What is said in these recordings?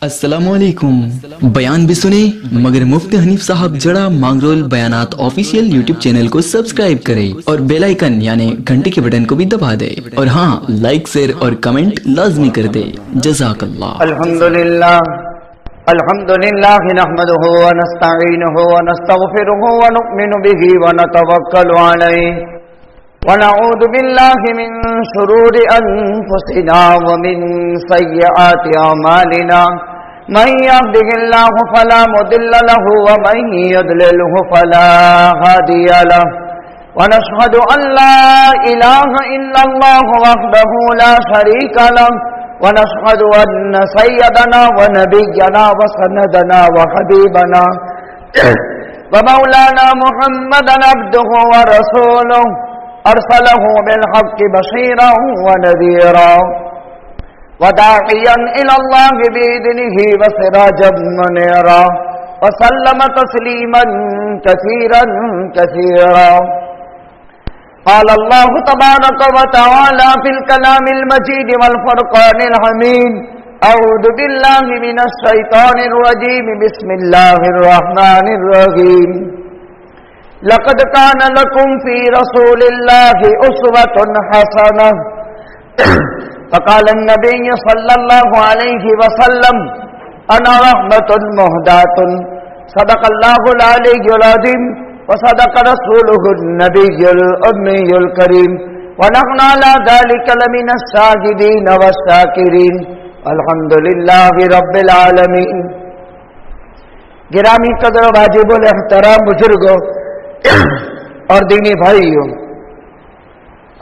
अस्सलामुअलैकुम। बयान भी सुने मगर मुफ्ती हनीफ साहब जड़ा मांगरोल बयानात ऑफिशियल यूट्यूब चैनल को सब्सक्राइब करे और बेल आइकन यानी घंटे के बटन को भी दबा दे और हाँ, लाइक शेयर और कमेंट लाजमी कर दे। जज़ाकल्लाह। अल्हम्दुलिल्लाह नहमदुहु व नस्तईनुहु व नस्तगफिरुहु व नु'मिनु बिही व नतवक्कलु अलैहि व नऊज़ु बिल्लाहि मिन शुरूरि अनफुसिना व मिन सय्यिआति अमालिना मन यहदिहिल्लाहु फला मुदिल्ल लहु व मन युद्लिलहु फला हादिय लहु व नशहदु अन ला इलाहा इल्लल्लाहु वहदहु ला शरीका लहु व नशहदु अन्न सय्यदना व नबिय्यना व सनदना व हबीबना व मौलाना मुहम्मदन अब्दुहु व रसूलुहु अरसलहु बिल हक़्क़ि बशीरन व नज़ीरा वदाइयन इलल्लाहि बिइज़निहि व सिराजन मुनीरा व सल्लम तस्लीमन कसीरन कसीरा। قال الله تبارك وتعالى في الكلام المجيد والفرقان الحميد أعوذ بالله من الشيطان الرجيم بسم الله الرحمن الرحيم لقد كان لكم في رسول الله أسوة حسنة فقال النبي صلى الله عليه وسلم أنا رحمة مهداة صدق الله العلي العظيم وصدق رسوله النبي الأمي الكريم ونحن على ذلك لمن الشاهدين والشاكرين الحمد لله رب العالمين۔ گرامی قدر واجب الاحترام بزرگوں اور دینی بھائیوں،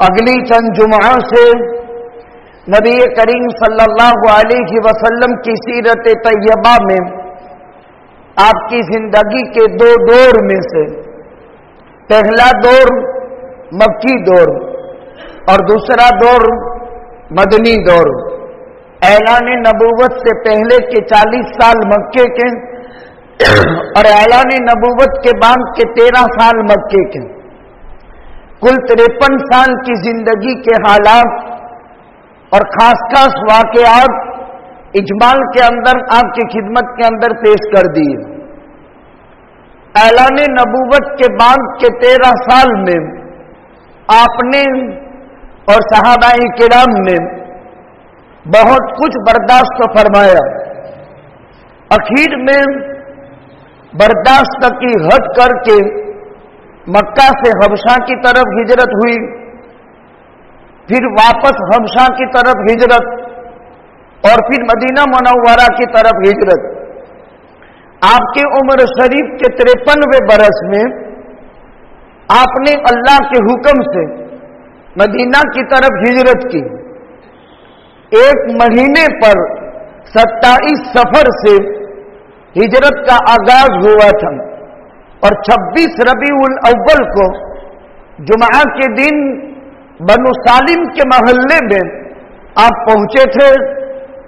اگلی چند جمعہ سے نبی کریم صلی اللہ علیہ وسلم کی سیرت طیبہ میں آپ کی زندگی کے دو دور میں سے پہلا دور مکی دور اور دوسرا دور مدنی دور، اعلان نبوت سے پہلے کے 40 سال مکے کے اور اعلان نبوت کے بعد کے 13 سال مکے کے، کل 53 سال کی زندگی کے حالات اور خاص خاص واقعات اجمال کے اندر آپ کی خدمت کے اندر پیش کر دیے۔ اعلان نبوت کے بعد کے 13 سال میں آپ نے اور صحابہ کرام نے بہت کچھ برداشت فرمایا، اخیر میں برداشت کی حد کر کے مکہ سے حبشہ کی طرف ہجرت ہوئی، پھر واپس حبشہ کی طرف ہجرت اور پھر مدینہ منورہ کی طرف ہجرت۔ آپ کے عمر شریف کے 53ویں برس میں آپ نے اللہ کے حکم سے مدینہ کی طرف ہجرت کی۔ ایک مہینے پر 27 صفر سے ہجرت کا آغاز ہوا تھا اور 26 ربیع الاول کو جمعہ کے دن بنو سالم کے محلے میں آپ پہنچے تھے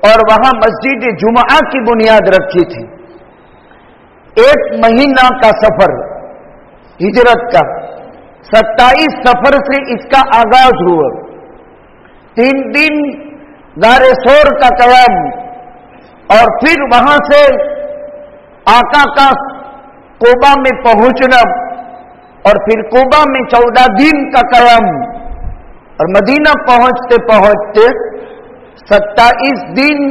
اور وہاں مسجد جمعہ کی بنیاد رکھی تھی۔ ایک مہینہ کا سفر ہجرت کا 27 صفر سے اس کا آغاز ہوا، 3 دن غار ثور کا قیام اور پھر وہاں سے آقا کا کوبا میں پہنچنا اور پھر کوبا میں 14 دن کا قیام اور مدینہ پہنچتے پہنچتے 27 دن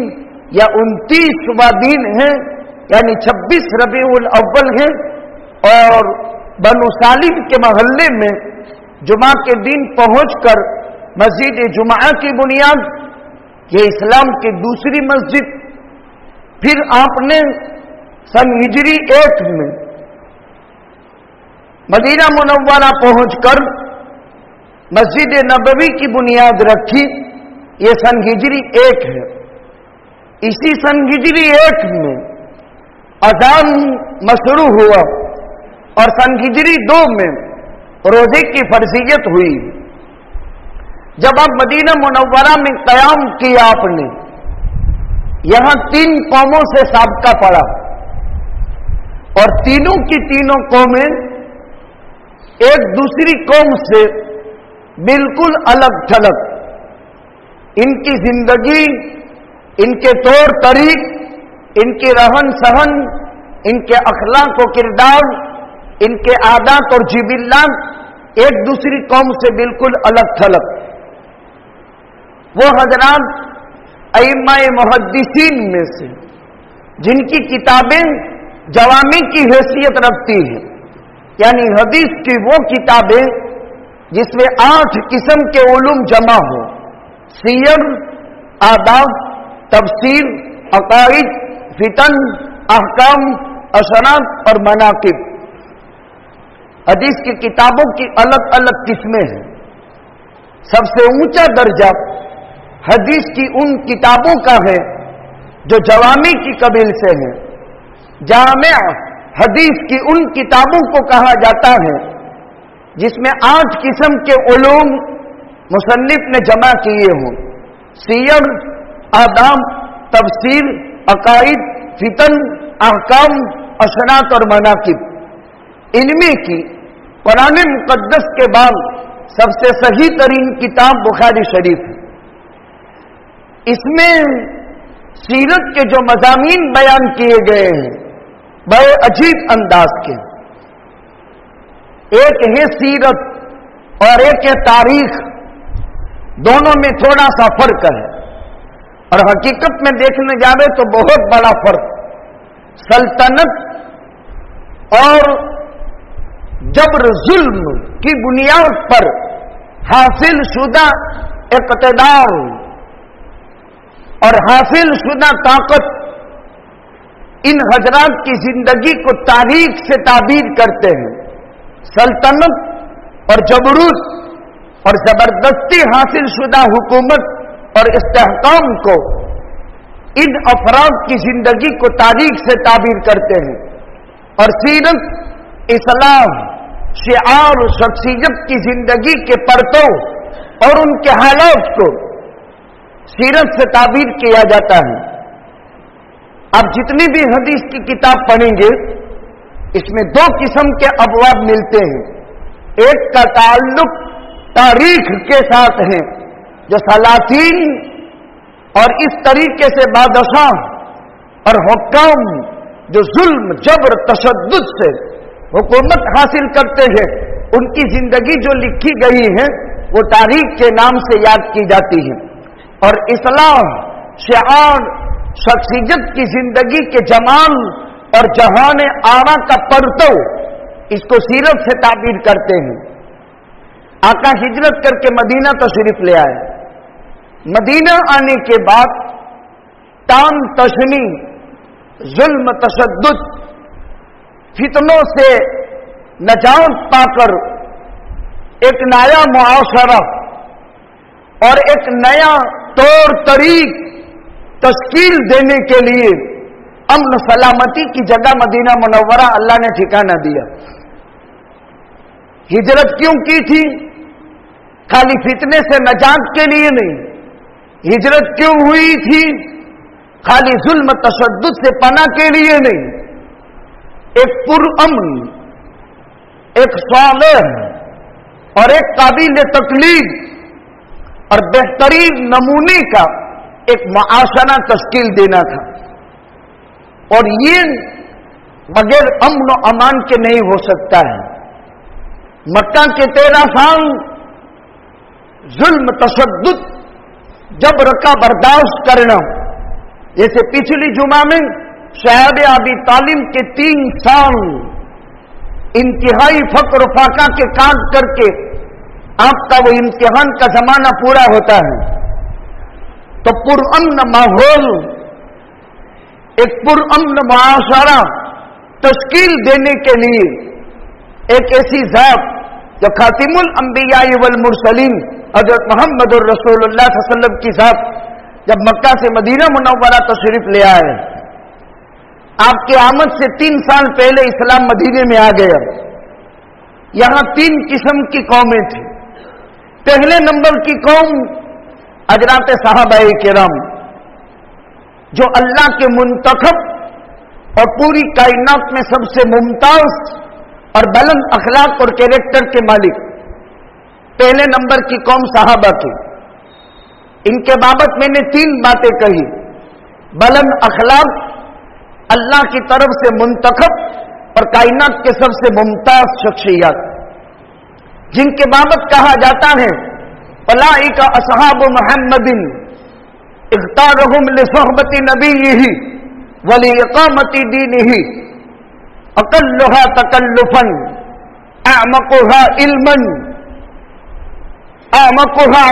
یا 29واں دن ہے، یعنی 26 ربیع الاول ہے اور بنو سالم کے محلے میں جمعہ کے دن پہنچ کر مسجد جمعہ کی بنیاد، یہ اسلام کی دوسری مسجد۔ پھر آپ نے سن ہجری 1 میں مدینہ منورہ پہنچ کر مسجد نبوی کی بنیاد رکھی، یہ سن ہجری 1 ہے۔ اسی سن ہجری 1 میں اذان مشروع ہوا اور سن ہجری 2 میں روزے کی فرضیت ہوئی۔ جب آپ مدینہ منورہ میں قیام کیا آپ نے، یہاں 3 قوموں سے سابقہ پڑا اور تینوں کی تینوں قومیں ایک دوسری قوم سے بالکل الگ تھلگ، ان کی زندگی، ان کے طور طریق इनकी रहन सहन, इनके अखलाक और किरदार, इनके आदात और जिबिल्लात एक दूसरी कौम से बिल्कुल अलग थलग। वो हजरात अइम्माए मुहद्दिसीन में से जिनकी किताबें जवामी की हैसियत रखती हैं, यानी हदीस की वो किताबें जिसमें 8 किस्म के उलूम जमा हो, सीयर, आदाब, तफसीर, अकाइद, फितन, अहकाम, असरात और मनाकिब। हदीस की किताबों की अलग अलग किस्में हैं। सबसे ऊंचा दर्जा हदीस की उन किताबों का है जो जवामी की कबील से हैं। जामे हदीस की उन किताबों को कहा जाता है जिसमें 8 किस्म के उलूम मुसन्निफ ने जमा किए हों, सीयर, आदाब, तफसीर, अकाइद, फितन, अहकाम, असनात और मनाकिब। इनमें की कुरान मुकद्दस के बाद सबसे सही तरीन किताब बुखारी शरीफ है। इसमें सीरत के जो मज़ामीन बयान किए गए हैं बड़े अजीब अंदाज के। एक है सीरत और एक है तारीख, दोनों में थोड़ा सा फर्क है और हकीकत में देखने जावे तो बहुत बड़ा फर्क। सल्तनत और जबर जुल्म की बुनियाद पर हासिल शुदा इक़्तिदार और हासिल शुदा ताकत, इन हजरात की जिंदगी को तारीख से ताबीर करते हैं। सल्तनत और जबरूत और जबरदस्ती हासिल शुदा हुकूमत और इस्तेहकाम को इन अफराद की जिंदगी को तारीख से ताबीर करते हैं। और सीरत, इस्लाम, शिआर, शख्सियत की जिंदगी के परतों और उनके हालात को सीरत से ताबीर किया जाता है। आप जितनी भी हदीस की किताब पढ़ेंगे इसमें 2 किस्म के अबवाब मिलते हैं। एक का ताल्लुक तारीख के साथ है, जो सलातीन और इस तरीके से बादशाह और हुक्काम जो जुल्म, जबर, तशद्दुद से हुकूमत हासिल करते हैं, उनकी जिंदगी जो लिखी गई है वो तारीख के नाम से याद की जाती है। और इस्लाम, शिआर, शख्सियत की जिंदगी के जमाल और जहान आरा का परतव, इसको सीरत से ताबीर करते हैं। आका हिजरत करके मदीना तशरीफ ले आए। मदीना आने के बाद तान तशनी, जुल्म, तशद्दुद, फितनों से नजात पाकर एक नया मुआशरा और एक नया तौर तरीक तश्कील देने के लिए अमन सलामती की जगह मदीना मुनव्वरा अल्लाह ने ठिकाना दिया। हिजरत क्यों की थी? खाली फितने से नजात के लिए नहीं। हिजरत क्यों हुई थी? खाली जुल्म तशद्दुद से पनाह के लिए नहीं। एक पुरअमन, एक सालेह और एक काबिल तकलीफ और बेहतरीन नमूने का एक मुआशरा तश्कील देना था। और ये बगैर अमन और अमान के नहीं हो सकता है। मक्का के 13 साल जुल्म, तशद्दुद, जबर का बर्दाश्त करना, जैसे पिछली जुमा में शहद अबी तालिब के 3 साल इंतहाई फक्र फाका के काट करके आपका वो इम्तिहान का जमाना पूरा होता है। तो पुरअमन माहौल, एक पुरअमन मुआशरा तश्कील देने के लिए एक ऐसी जात जो खातिमुल अंबिया वल मुरसलीन हजरत मोहम्मद रसूलुल्लाह सल्लल्लाहु अलैहि वसल्लम की जात जब मक्का से मदीना मुनव्वरा तशरीफ ले आए, आपकी आमद से 3 साल पहले इस्लाम मदीने में आ गया। यहां 3 किस्म की कौमें थी। पहले नंबर की कौम हजरात सहाबाए किराम, जो अल्लाह के मुंतखब और पूरी कायनात में सबसे मुमताज और बुलंद अखलाक और कैरेक्टर के मालिक। पहले नंबर की कौम सहाबा की। इनके बाबत मैंने 3 बातें कही: बुलंद अखलाक, अल्लाह की तरफ से मुंतखब और कायनात के सबसे मुमताज शख्सियत, जिनके बाबत कहा जाता है उलाइका असहाब मुहम्मदिन इख्तारहुम लिसहबति नबीही व लिइकामति दीनिही अकल्लुहा तकल्लुफन अअमकुहा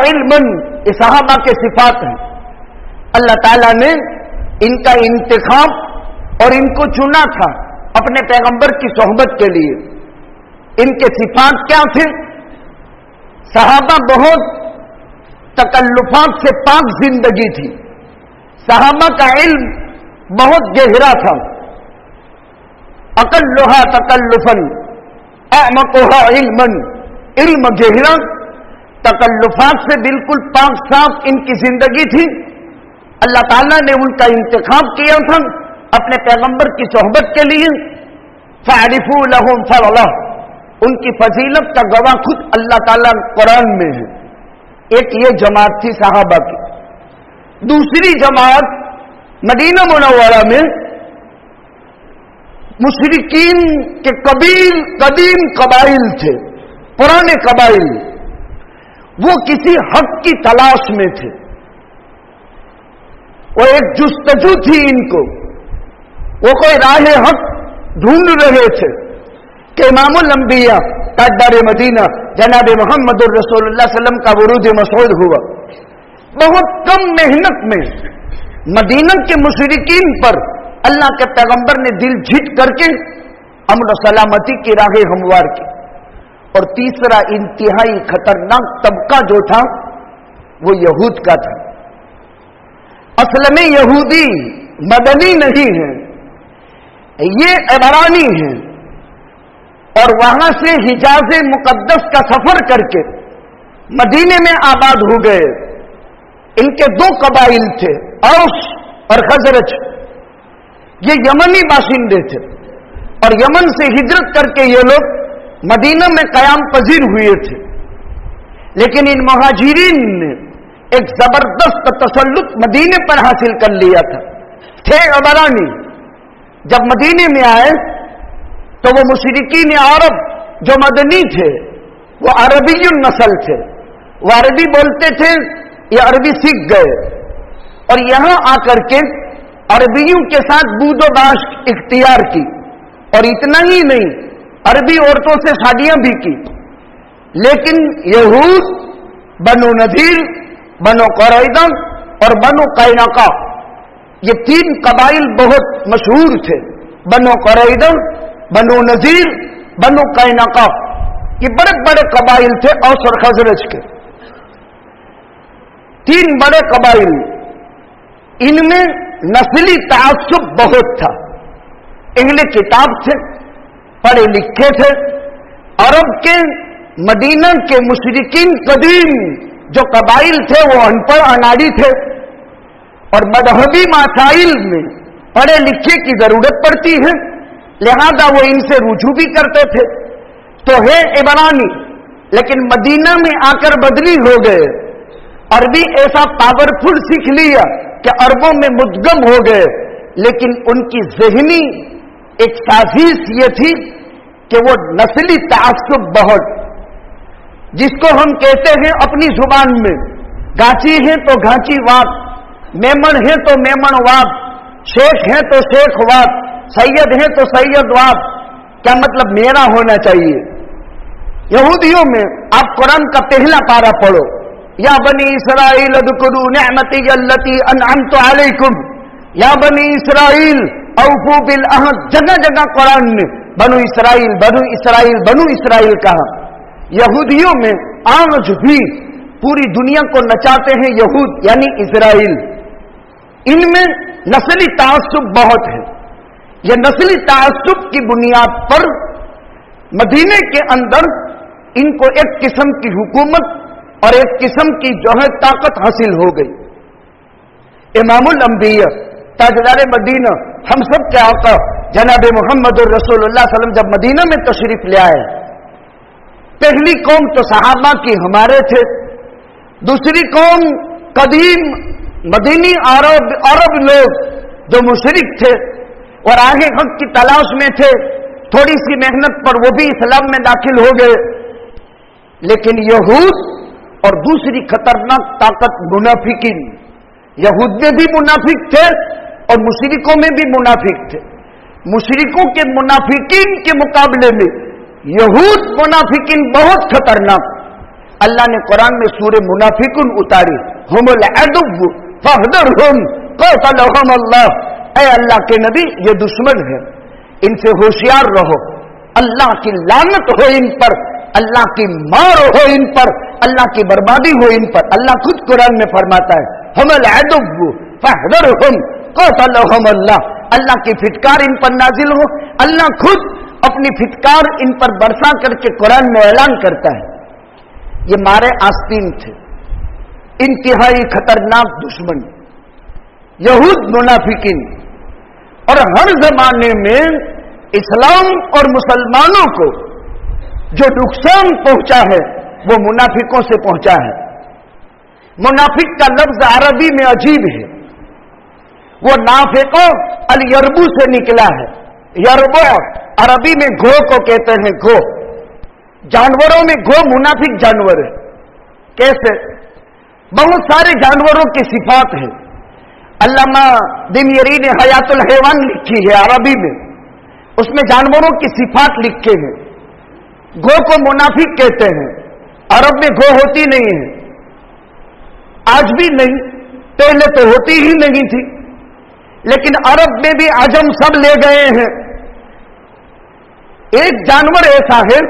इल्मन। ये सहाबा के सिफात हैं। अल्लाह ताला ने इनका इंतखाब और इनको चुना था अपने पैगंबर की सोहबत के लिए। इनके सिफात क्या थे? सहाबा बहुत तकल्लुफात से पाक जिंदगी थी। सहाबा का इल्म बहुत गहरा था। अकल्लुहा तकल्लुफन अअमकुहा इल्मन, इल्म गहरा, तकल्लुफात से बिल्कुल पाक साफ इनकी जिंदगी थी। अल्लाह ताला ने उनका इंतखाब किया था अपने पैगंबर की सोहबत के लिए। फ़अरिफ़ू लहुम फ़ज़लह, उनकी फजीलत का गवाह खुद अल्लाह ताला कुरान में है। एक ये जमात थी सहाबा की। दूसरी जमात मदीना मुनव्वरा में मुशरिकीन के कदीम कबाइल थे, पुराने कबाइल। वो किसी हक की तलाश में थे। वो एक जुस्तजू थी इनको, वो कोई राह हक ढूंढ रहे थे कि इमामुल अंबिया ताजदार मदीना जनाब मुहम्मदुर रसूलुल्लाह सल्लल्लाहु अलैहि वसल्लम का वुरूद मसऊद हुआ। बहुत कम मेहनत में मदीना के मुशरिकीन पर अल्लाह के पैगंबर ने दिल झिट करके अमन और सलामती की राहें हमवार की। और तीसरा इंतहाई खतरनाक तबका जो था वो यहूद का था। असल में यहूदी मदनी नहीं है, ये इबरानी है। और वहां से हिजाज मुकद्दस का सफर करके मदीने में आबाद हो गए। इनके दो कबाइल थे, औस और खजरज। ये यमनी बाशिंदे थे और यमन से हिजरत करके ये लोग मदीना में कयाम पजीर हुए थे। लेकिन इन मुहाजिरीन ने एक जबरदस्त तसल्लुत मदीने पर हासिल कर लिया था। थे अबरानी। जब मदीने में आए तो वो मुशरिकीन अरब जो मदनी थे वो अरबीयुन नस्ल थे। वो अरबी बोलते थे, ये अरबी सीख गए और यहां आकर के अरबियों के साथ बूदोबाश इख्तियार की। और इतना ही नहीं, अरबी औरतों से शादियां भी की। लेकिन यहूद, बनु नदीर, बनु कुरैज़ा और बनु कैनुका, ये तीन कबाइल बहुत मशहूर थे। बनु कुरैज़ा, बनु नदीर, बनु कैनुका, ये बड़े बड़े कबाइल थे औस और खजरज के। तीन बड़े कबाइल, इनमें नस्ली तासुब बहुत था। अहले किताब थे, पढ़े लिखे थे। अरब के मदीना के मुशरिकीन कदीम जो कबाइल थे वो अनपढ़ अनाड़ी थे। और मजहबी मसाइल में पढ़े लिखे की जरूरत पड़ती है, लिहाजा वो इनसे रुजू भी करते थे। तो है इबरानी, लेकिन मदीना में आकर बदली हो गए। अरबी ऐसा पावरफुल सीख लिया कि अरबों में मुद्गम हो गए। लेकिन उनकी ज़हनी एक साजिश ये थी कि वो नस्ली तासुब बहुत, जिसको हम कहते हैं अपनी जुबान में, गाची है तो गाचीवाद, मेमन है तो मेमनवाद, शेख है तो शेखवाद, सैयद है तो सैयदवाद। क्या मतलब मेरा होना चाहिए। यहूदियों में आप कुरान का पहला पारा पढ़ो, या बनी इसराइल अज़कुरू निअमती अल्लती अनअमतु अलैकुम, या बनी इसराइल औफू बिल अहद। जगह जगह कुरान में बनु इसराइल, बनु इसराइल, बनु इसराइल कहा। यहूदियों में आज भी पूरी दुनिया को नचाते हैं यहूद यानी इसराइल। इनमें नस्ली तासुब बहुत है। यह नस्ली तासुब की बुनियाद पर मदीने के अंदर इनको एक किस्म की हुकूमत और एक किस्म की जो है ताकत हासिल हो गई। इमामुल अंबिया ताजदार मदीना हम सब के आका जनाब मुहम्मदुर रसूलुल्लाह सल्लल्लाहु अलैहि वसल्लम जब मदीना में तशरीफ ले आए, पहली कौम तो सहाबा की हमारे थे। दूसरी कौम कदीम मदीनी अरब लोग जो मुशरिक थे, और आगे हक की तलाश में थे, थोड़ी सी मेहनत पर वो भी इस्लाम में दाखिल हो गए। लेकिन यहूद और दूसरी खतरनाक ताकत मुनाफिकीन, यहूद में भी मुनाफिक थे और मुशरिकों में भी मुनाफिक थे। मुशरिकों के मुनाफिकीन के मुकाबले में यहूद मुनाफिकीन बहुत खतरनाक। अल्लाह ने कुरान में सूरे मुनाफिकुन उतारी, हुमुल अदुव्व फहदरहुम क़तलहुम अल्लाह। ऐ अल्लाह के नबी, ये दुश्मन है, इनसे होशियार रहो, अल्लाह की लानत हो इन पर, अल्लाह की मार हो इन पर, अल्लाह की बर्बादी हो इन पर। अल्लाह खुद कुरान में फरमाता है, हुमुल अदुव्व फहदरहुम क़तलहुम अल्लाह। अल्लाह की फिटकार इन पर नाजिल हो, अल्लाह खुद अपनी फिटकार इन पर बरसा करके कुरान में ऐलान करता है। ये मारे आस्तीन थे, इंतहाई खतरनाक दुश्मन यहूद मुनाफिकीन। और हर जमाने में इस्लाम और मुसलमानों को जो नुकसान पहुंचा है वो मुनाफिकों से पहुंचा है। मुनाफिक का लफ्ज अरबी में अजीब है, वो नाफिको अल यरबू से निकला है। यरबो अरबी में घो को कहते हैं, घो। जानवरों में घो मुनाफिक जानवर है। कैसे? बहुत सारे जानवरों की सिफात है। अल्लामा दिमयरी ने हयातुल हैवान लिखी है अरबी में, उसमें जानवरों की सिफात लिखे हैं। घो को मुनाफिक कहते हैं। अरब में घो होती नहीं है, आज भी नहीं, पहले तो होती ही नहीं थी, लेकिन अरब में भी अजम सब ले गए हैं। एक जानवर ऐसा है,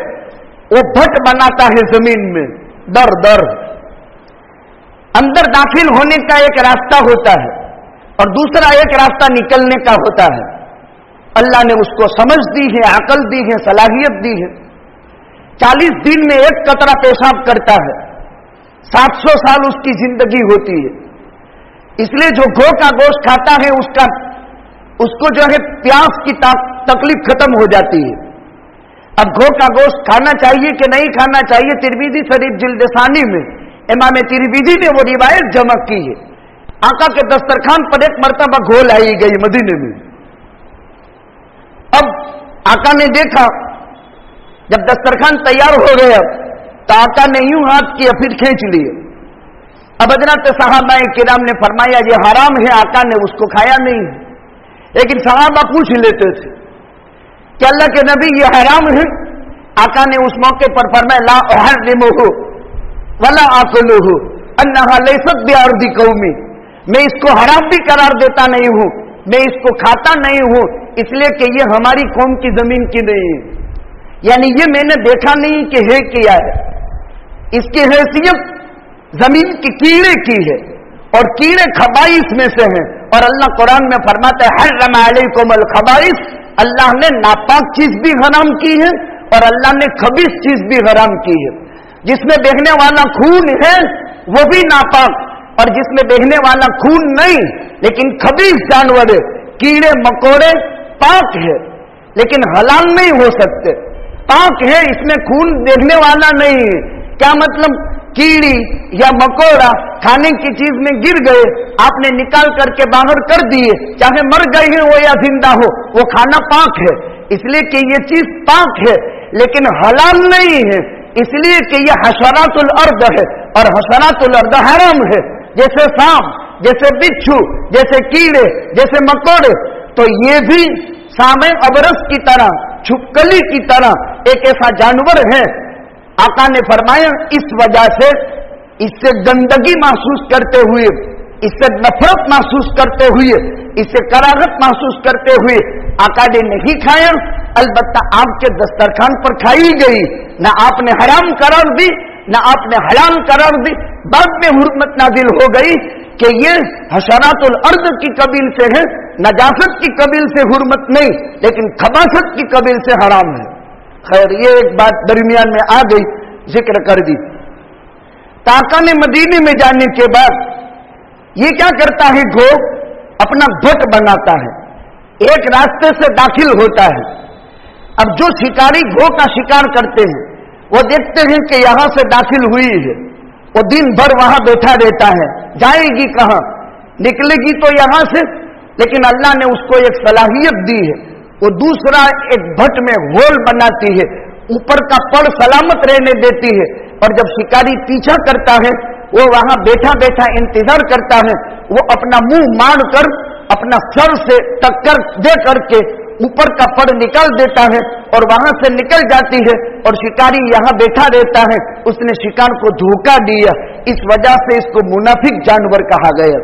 वो भट बनाता है जमीन में, दर दर। अंदर दाखिल होने का एक रास्ता होता है और दूसरा एक रास्ता निकलने का होता है। अल्लाह ने उसको समझ दी है, अकल दी है, सलाहियत दी है। 40 दिन में एक कतरा पेशाब करता है, 700 साल उसकी जिंदगी होती है। इसलिए जो घो का गोश्त खाता है उसको जो है प्यास की तकलीफ खत्म हो जाती है। अब घो का गोश्त खाना चाहिए कि नहीं खाना चाहिए, तिरमिज़ी शरीफ जिल्द सानी में इमाम तिरमिज़ी ने वो रिवायत जमा की है। आका के दस्तरखान पर एक मर्तबा घो लाई गई मदीने में। अब आका ने देखा, जब दस्तरखान तैयार हो गया तो आका ने यूं हाथ किया, फिर खींच लिए। अब हज़रत सहाबाए किराम ने फरमाया ये हराम है, आका ने उसको खाया नहीं। लेकिन सहाबा पूछ लेते थे कि अल्लाह के नबी ये हराम है। आका ने उस मौके पर फरमाया ला उहर्रिमुहु वला आकुलुहु अन्नहा लैसत बिअर्दि कौमी। मैं इसको हराम भी करार देता नहीं हूं, मैं इसको खाता नहीं हूं, इसलिए कि ये हमारी कौम की जमीन की नहीं है। यानी ये मैंने देखा नहीं कि है किया है, इसकी हैसियत जमीन की कीड़े की है और कीड़े खबाइस में से हैं। और अल्लाह कुरान में फरमाता है हर्रम अलैकुमुल खबाइस, अल्लाह ने नापाक चीज भी हराम की है और अल्लाह ने खबीस चीज भी हराम की है। जिसमें बहने वाला खून है वो भी नापाक, और जिसमें बहने वाला खून नहीं लेकिन खबीस जानवर है, कीड़े मकोड़े पाक है लेकिन हलाल नहीं हो सकते। पाक है, इसमें खून देखने वाला नहीं है। क्या मतलब? कीड़ी या मकोड़ा खाने की चीज में गिर गए, आपने निकाल करके बाहर कर दिए, चाहे मर गए हैं वो या जिंदा हो, वो खाना पाक है, इसलिए कि ये चीज पाक है, लेकिन हलाल नहीं है, इसलिए कि ये हशरातुल अर्द है और हशरातुल अर्द हराम है। जैसे सांप, जैसे बिच्छू, जैसे कीड़े, जैसे मकोड़े, तो ये भी सामे अबरस की तरह, छुपकली की तरह एक ऐसा जानवर है। आका ने फरमाया इस वजह से इससे गंदगी महसूस करते हुए, इससे नफरत महसूस करते हुए, इससे कराहत महसूस करते हुए आका ने नहीं खाया। अलबत्ता आपके दस्तरखान पर खाई गई, ना आपने हराम करार दी ना आपने हलाल करार दी। बाद में हुर्मत नाजिल हो गई कि ये हशरातुल अर्द की कबील से है, नजासत की कबील से हुर्मत नहीं, लेकिन खबासत की कबील से हराम है। खैर, ये एक बात दरमियान में आ गई, जिक्र कर दी। ताका ने मदीने में जाने के बाद ये क्या करता है, घो अपना भट बनाता है, एक रास्ते से दाखिल होता है। अब जो शिकारी घो का शिकार करते हैं वो देखते हैं कि यहां से दाखिल हुई है, वो दिन भर वहां बैठा रहता है, जाएगी कहां, निकलेगी तो यहां से, लेकिन अल्लाह ने उसको एक सलाहियत दी है, वो दूसरा एक भट्ट में होल बनाती है, ऊपर का पड़ सलामत रहने देती है, और जब शिकारी पीछा करता है वो वहां बैठा बैठा इंतजार करता है, वो अपना मुंह मार कर अपना सर से टक्कर दे करके ऊपर का पड़ निकाल देता है और वहां से निकल जाती है, और शिकारी यहां बैठा रहता है। उसने शिकार को धोखा दिया, इस वजह से इसको मुनाफिक जानवर कहा गया।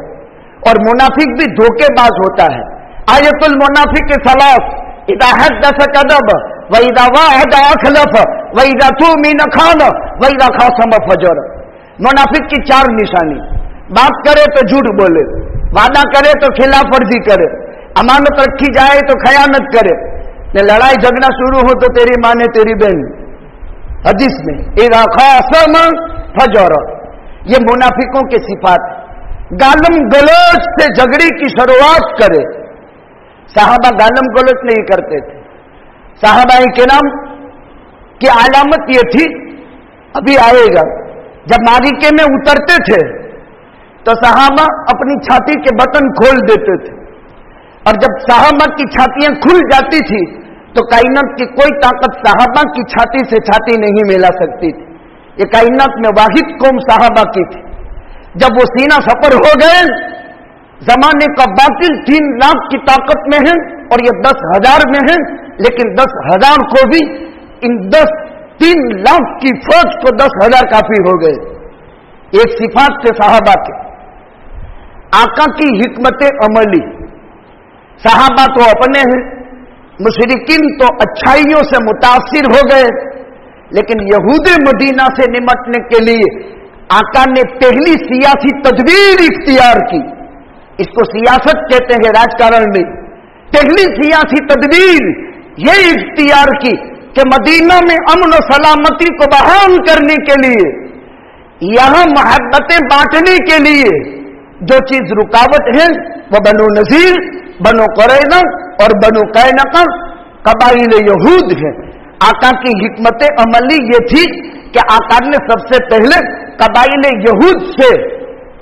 और मुनाफिक भी धोखेबाज होता है। आयतुल मुनाफिक के सलास, इदा हद्दस कदब व इदा वाअद अखलफ व इदा तुमिन खान व इदा खासम फजर। मुनाफिक की 4 निशानी: बात करे तो झूठ बोले, वादा करे तो खिलाफ वर्जी करे, अमानत रखी जाए तो खयानत करे, लड़ाई झगड़ा शुरू हो तो तेरी माँ ने तेरी बहन। हदीस में इदा खासम फजर, ये मुनाफिकों के सिफात। गालम गलोच से झगड़े की शुरुआत करे। साहबा गालम गलोच नहीं करते थे। साहबाए किराम की अलामत ये थी, अभी आएगा, जब मारिके में उतरते थे तो साहबा अपनी छाती के बटन खोल देते थे, और जब साहबा की छातियां खुल जाती थी तो कायनात की कोई ताकत साहबा की छाती से छाती नहीं मिला सकती थी। ये कायनात में वाहिद कौम साहबा की थी। जब वो सीना सफर हो गए, जमाने का बातिल 3 लाख की ताकत में है और ये 10,000 में है, लेकिन 10,000 को भी इन 3 लाख की फौज को 10,000 काफी हो गए। एक सिफात थे साहबा के, आका की हिकमत अमली। साहबा तो अपने हैं, मुशरिकीन तो अच्छाइयों से मुतासिर हो गए, लेकिन यहूदे मदीना से निमटने के लिए आका ने पहली सियासी तदबीर इख्तियार की। इसको सियासत कहते हैं राजकारण में। पहली सियासी तदबीर ये इख्तियार की कि मदीना में अमन और सलामती को बहाल करने के लिए, यहां मोहब्बतें बांटने के लिए जो चीज रुकावट है वो बनु नजीर, बनु कुरैज़ा और बनु कैनुका कबाइल यहूद है। आका की हिकमत अमली ये थी कि आका ने सबसे पहले कबाइल यहूद से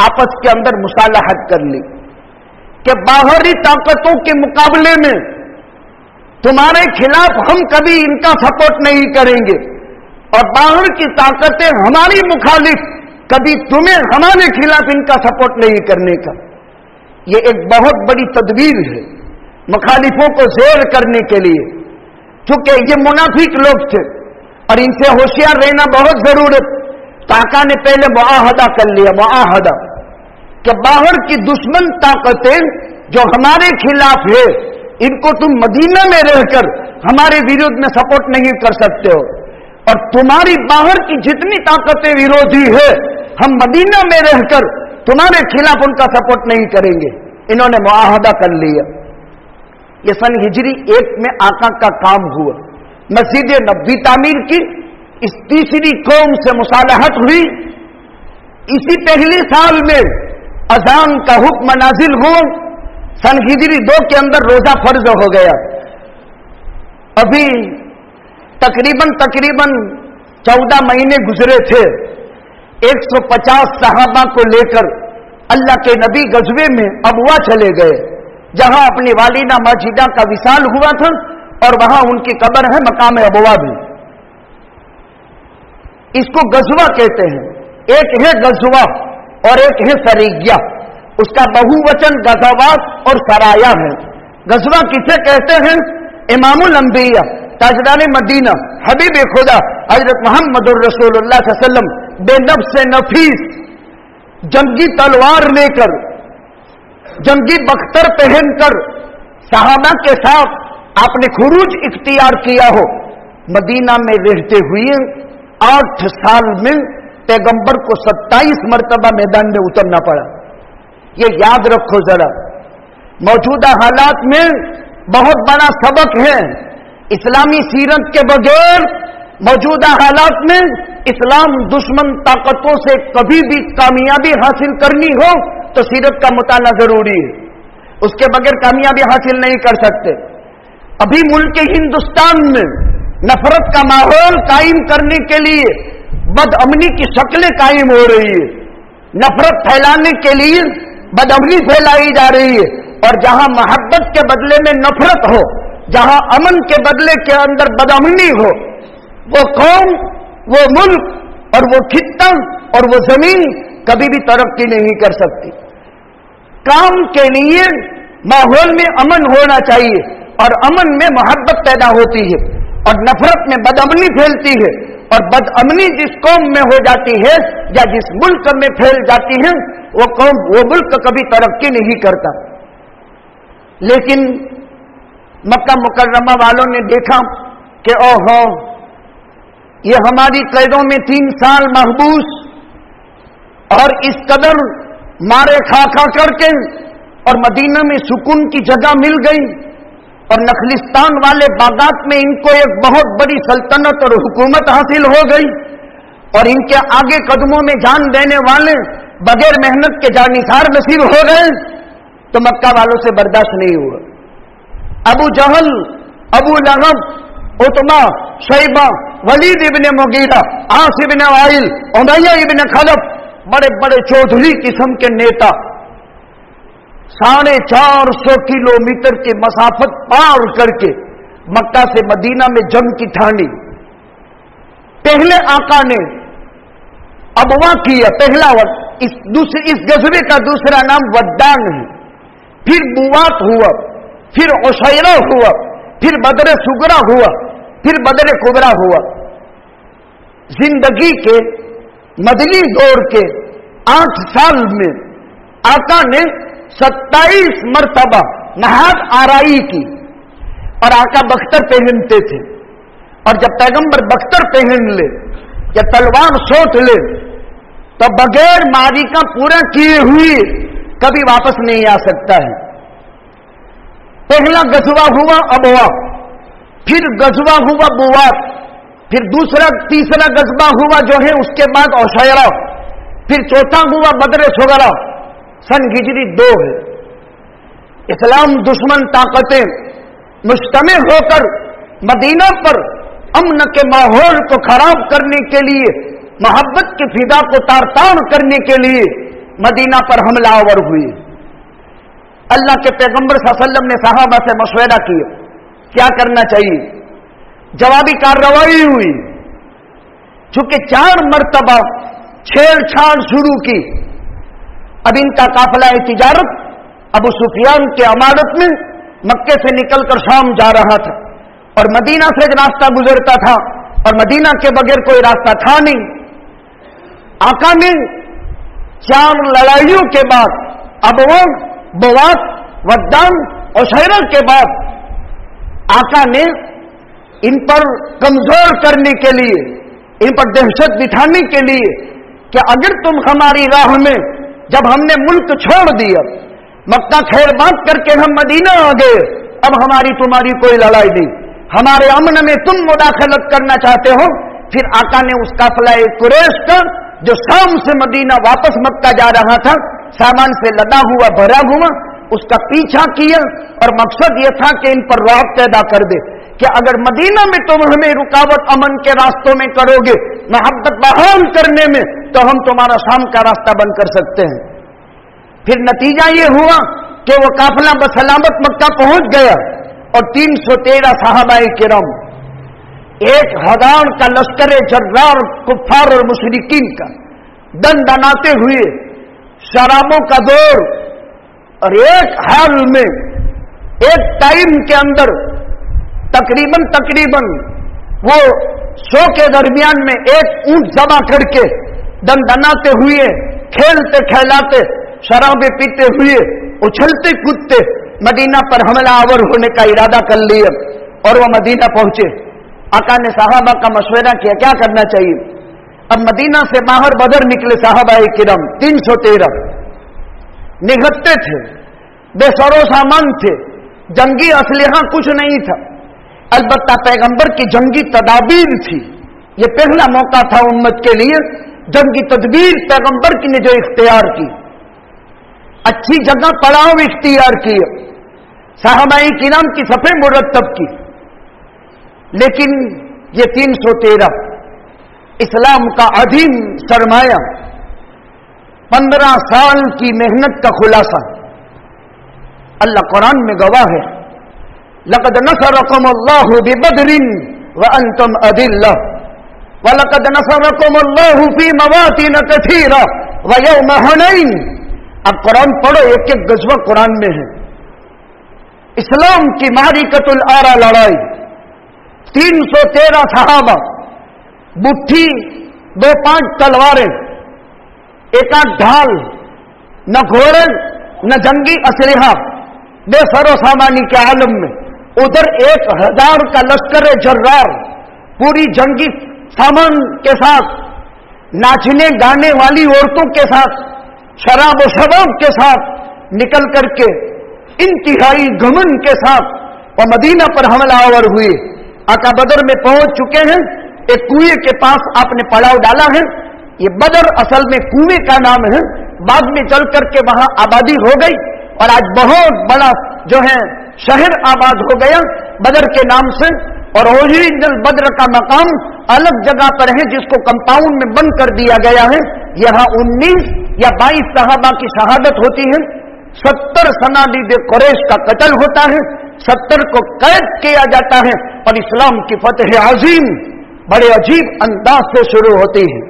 आपस के अंदर मुसालहत कर ली कि बाहरी ताकतों के मुकाबले में तुम्हारे खिलाफ हम कभी इनका सपोर्ट नहीं करेंगे, और बाहर की ताकतें हमारी मुखालिफ, कभी तुम्हें हमारे खिलाफ इनका सपोर्ट नहीं करने का। ये एक बहुत बड़ी तदबीर है मुखालिफों को ज़ेर करने के लिए, क्योंकि ये मुनाफिक लोग थे और इनसे होशियार रहना बहुत जरूरत। तो आका ने पहले मुआहदा कर लिया, मुआहदा, कि बाहर की दुश्मन ताकतें जो हमारे खिलाफ है, इनको तुम मदीना में रहकर हमारे विरोध में सपोर्ट नहीं कर सकते हो, और तुम्हारी बाहर की जितनी ताकतें विरोधी है, हम मदीना में रहकर तुम्हारे खिलाफ उनका सपोर्ट नहीं करेंगे। इन्होंने मुआहदा कर लिया। ये सन हिजरी 1 में आका का काम हुआ। मस्जिद नबी तामीर की इस तीसरी कौम से मुसालहत हुई। इसी पहले साल में अजान का हुक्म नाजिल हुआ। सन हिजरी 2 के अंदर रोजा फर्ज हो गया। अभी तकरीबन 14 महीने गुजरे थे। 150 सहाबा को लेकर अल्लाह के नबी गजवे में अबवा चले गए, जहां अपनी वालिदा माजिदा का विसाल हुआ था, और वहां उनकी कब्र है मकाम अबवा भी। इसको गजवा कहते हैं। एक है गजवा और एक है सरिया। उसका बहुवचन गजवात और सराया है। गजवा किसे कहते हैं? इमामुल अंबिया, ताजदार मदीना, हबीब खुदा हजरत मोहम्मद रसूलुल्लाह सल्लल्लाहु अलैहि वसल्लम बेनफ्स नफीस जंगी तलवार लेकर, जंगी बख्तर पहनकर सहाबा के साथ आपने खुरूज इख्तियार किया हो। मदीना में रहते हुए 8 साल में पैगंबर को 27 मरतबा मैदान में उतरना पड़ा। ये याद रखो जरा। मौजूदा हालात में बहुत बड़ा सबक है। इस्लामी सीरत के बगैर मौजूदा हालात में इस्लाम दुश्मन ताकतों से कभी भी कामयाबी हासिल करनी हो तो सीरत का मुताला जरूरी है। उसके बगैर कामयाबी हासिल नहीं कर सकते। अभी मुल्क हिंदुस्तान में नफरत का माहौल कायम करने के लिए बदअमनी की शक्लें कायम हो रही है। नफरत फैलाने के लिए बदअमनी फैलाई जा रही है। اور جہاں محبت کے بدلے میں نفرت ہو، جہاں امن کے بدلے کے اندر بدامنی ہو، وہ قوم، وہ ملک اور وہ خطہ اور وہ زمین کبھی بھی ترقی نہیں کر سکتی۔ کام کے لیے ماحول میں امن ہونا چاہیے، اور امن میں محبت پیدا ہوتی ہے، اور نفرت میں بدامنی پھیلتی ہے، اور بدامنی جس قوم میں ہو جاتی ہے یا جس ملک میں پھیل جاتی ہے، وہ قوم، وہ ملک کبھی ترقی نہیں کرتا۔ لیکن مکہ مکرمہ والوں نے دیکھا کہ اوہو، یہ ہماری قیدوں میں 3 سال محبوس اور اس قدر مارے کھا کھا کر کے، اور مدینہ میں سکون کی جگہ مل گئی، اور نخلستان والے باغات میں ان کو ایک بہت بڑی سلطنت اور حکومت حاصل ہو گئی، اور ان کے آگے قدموں میں جان دینے والے بغیر محنت کے جانثار نصیب ہو گئے، تو مکہ والوں سے برداشت نہیں ہوا۔ ابو جہل، ابو لہب، عتبہ، شیبہ، ولید ابن مغیرہ، عاص ابن وائل، امیہ ابن خلف، بڑے بڑے چودھری قسم کے نیتا 450 کلومیٹر کی مسافت پار کر کے مکہ سے مدینہ میں جنگ کی ٹھانی۔ پہلے آقا نے ابوا کیا، پہلا وقت، اس غزوے کا دوسرا نام ودان ہے، پھر بوات ہوا، پھر عشیرہ ہوا، پھر بدر صغرا ہوا، پھر بدر کبرا ہوا۔ زندگی کے مدنی دور کے 8 سال میں آقا نے 27 مرتبہ نہاد آرائی کی، اور آقا بختر پہنتے تھے، اور جب پیغمبر بختر پہن لے یا تلوار سوٹ لے تو بغیر معرکہ پورا کیے ہوئے کبھی واپس نہیں آ سکتا ہے۔ پہلا غزوہ ہوا ابوا، پھر غزوہ ہوا بوات، پھر تیسرا غزوہ ہوا جو ہے اس کے بعد عشیرہ، پھر چوتھا ہوا بدر صغرا، سن ہجری 2 ہے۔ اسلام دشمن طاقتیں مجتمع ہو کر مدینہ پر امن کے ماحول کو خراب کرنے کے لیے، محبت کی فضا کو تار تار کرنے کے لیے مدینہ پر حملہ آور ہوئی۔ اللہ کے پیغمبر صلی اللہ علیہ وسلم نے صحابہ سے مشورہ کیا کیا کرنا چاہیے، جوابی کارروائی ہوئی۔ چونکہ 4 مرتبہ چھیڑ چھاڑ شروع کی، اب ان کا قافلہ تجارت ابو سفیان کے امارت میں مکے سے نکل کر شام جا رہا تھا، اور مدینہ سے ایک راستہ گزرتا تھا، اور مدینہ کے بغیر کوئی راستہ تھا نہیں۔ آقا نے 4 لڑائیوں کے بعد، ابوا، بوات، ودان، عشیرہ کے بعد، آقا نے ان پر کمزور کرنے کے لیے، ان پر دہشت بٹھانے کے لیے کہ اگر تم ہماری راہ میں، جب ہم نے ملک چھوڑ دیا، مکہ خیر بات کر کے ہم مدینہ آ گئے، اب ہماری تمہاری کوئی لڑائی نہیں، ہمارے امن میں تم مداخلت کرنا چاہتے ہو۔ پھر آقا نے اس قافلہ قریش کا جو شام سے مدینہ واپس مکہ جا رہا تھا، سامان سے لدا ہوا بھرا ہوا، اس کا پیچھا کیا، اور مقصد یہ تھا کہ ان پر رعب پیدا کر دے کہ اگر مدینہ میں تم ہمیں رکاوٹ امن کے راستوں میں کرو گے، محبت بحال کرنے میں، تو ہم تمہارا شام کا راستہ بند کر سکتے ہیں۔ پھر نتیجہ یہ ہوا کہ وہ قافلہ بسلامت مکہ پہنچ گیا، اور 313 صحابہ کرام، 1000 کا لشکر جرار کفار اور مشرکین کا دن دناتے ہوئے، شرابوں کا دور، اور ایک حال میں، ایک ٹائم کے اندر تقریباً وہ 100 کے درمیان میں ایک اونٹ ذبح کر کے دن دناتے ہوئے، کھیلتے کھیلاتے، شرابیں پیتے ہوئے، اچھلتے کودتے مدینہ پر حملہ آور ہونے کا ارادہ کر لیا، اور وہ مدینہ پہنچے۔ آقا نے صحابہ کا مشورہ کیا کیا کرنا چاہیے۔ اب مدینہ سے باہر بدر نکلے صحابہ کرام 313 نگہتے تھے، بے سر و سامان تھے، جنگی اسلحہ کچھ نہیں تھا، البتہ پیغمبر کی جنگی تدابیر تھی۔ یہ پہلا موقع تھا امت کے لیے، جنگی تدبیر پیغمبر کی نے جو اختیار کی، اچھی جگہ پڑاؤ اختیار کی، صحابہ کرام کی صفیں مرتب کی۔ لیکن یہ 313 اسلام کا عظیم سرمایہ، 15 سال کی محنت کا خلاصہ، اللہ قرآن میں گواہ ہے، لقد نصرکم اللہ ببدر وانتم اذلہ وَلَقَدْ نَصَرَكُمُ اللَّهُ فِي مَوَاطِنَ كَثِيرَةٍ وَيَوْمَ حُنَيْنٍ۔ اب قرآن پڑھو، ایک ایک غزوہ قرآن میں ہے۔ اسلام کی معرکۃ الآرا لڑائی، 313 صحابہ، بٹھی 2-5 تلواریں، ایک آدھ ڈھال، نہ گھوڑے نہ جنگی اسلحہ، بے سر و سامانی کے عالم میں۔ ادھر 1000 کا لشکر جرار پوری جنگی سامان کے ساتھ، ناچنے گانے والی عورتوں کے ساتھ، شراب و شباب کے ساتھ نکل کر کے انتہائی گھمن کے ساتھ اور مدینہ پر حملہ آور ہوئے۔ آقا بدر میں پہنچ چکے ہیں، ایک کنویں کے پاس آپ نے پڑاؤ ڈالا ہے۔ یہ بدر اصل میں کنویں کا نام ہے، بعد میں چل کر کے وہاں آبادی ہو گئی اور آج بہت بڑا جو ہے شہر آباد ہو گیا بدر کے نام سے۔ اور اوریجنل بدر کا مقام الگ جگہ پر ہے جس کو کمپاؤنڈ میں بند کر دیا گیا ہے۔ یہاں 19 یا 22 صحابہ کی شہادت ہوتی ہے، 70 صنادید قریش کا قتل ہوتا ہے، 70 کو قید کیا جاتا ہے، اور اسلام کی فتح عظیم بڑے عجیب انداز سے شروع ہوتی ہے۔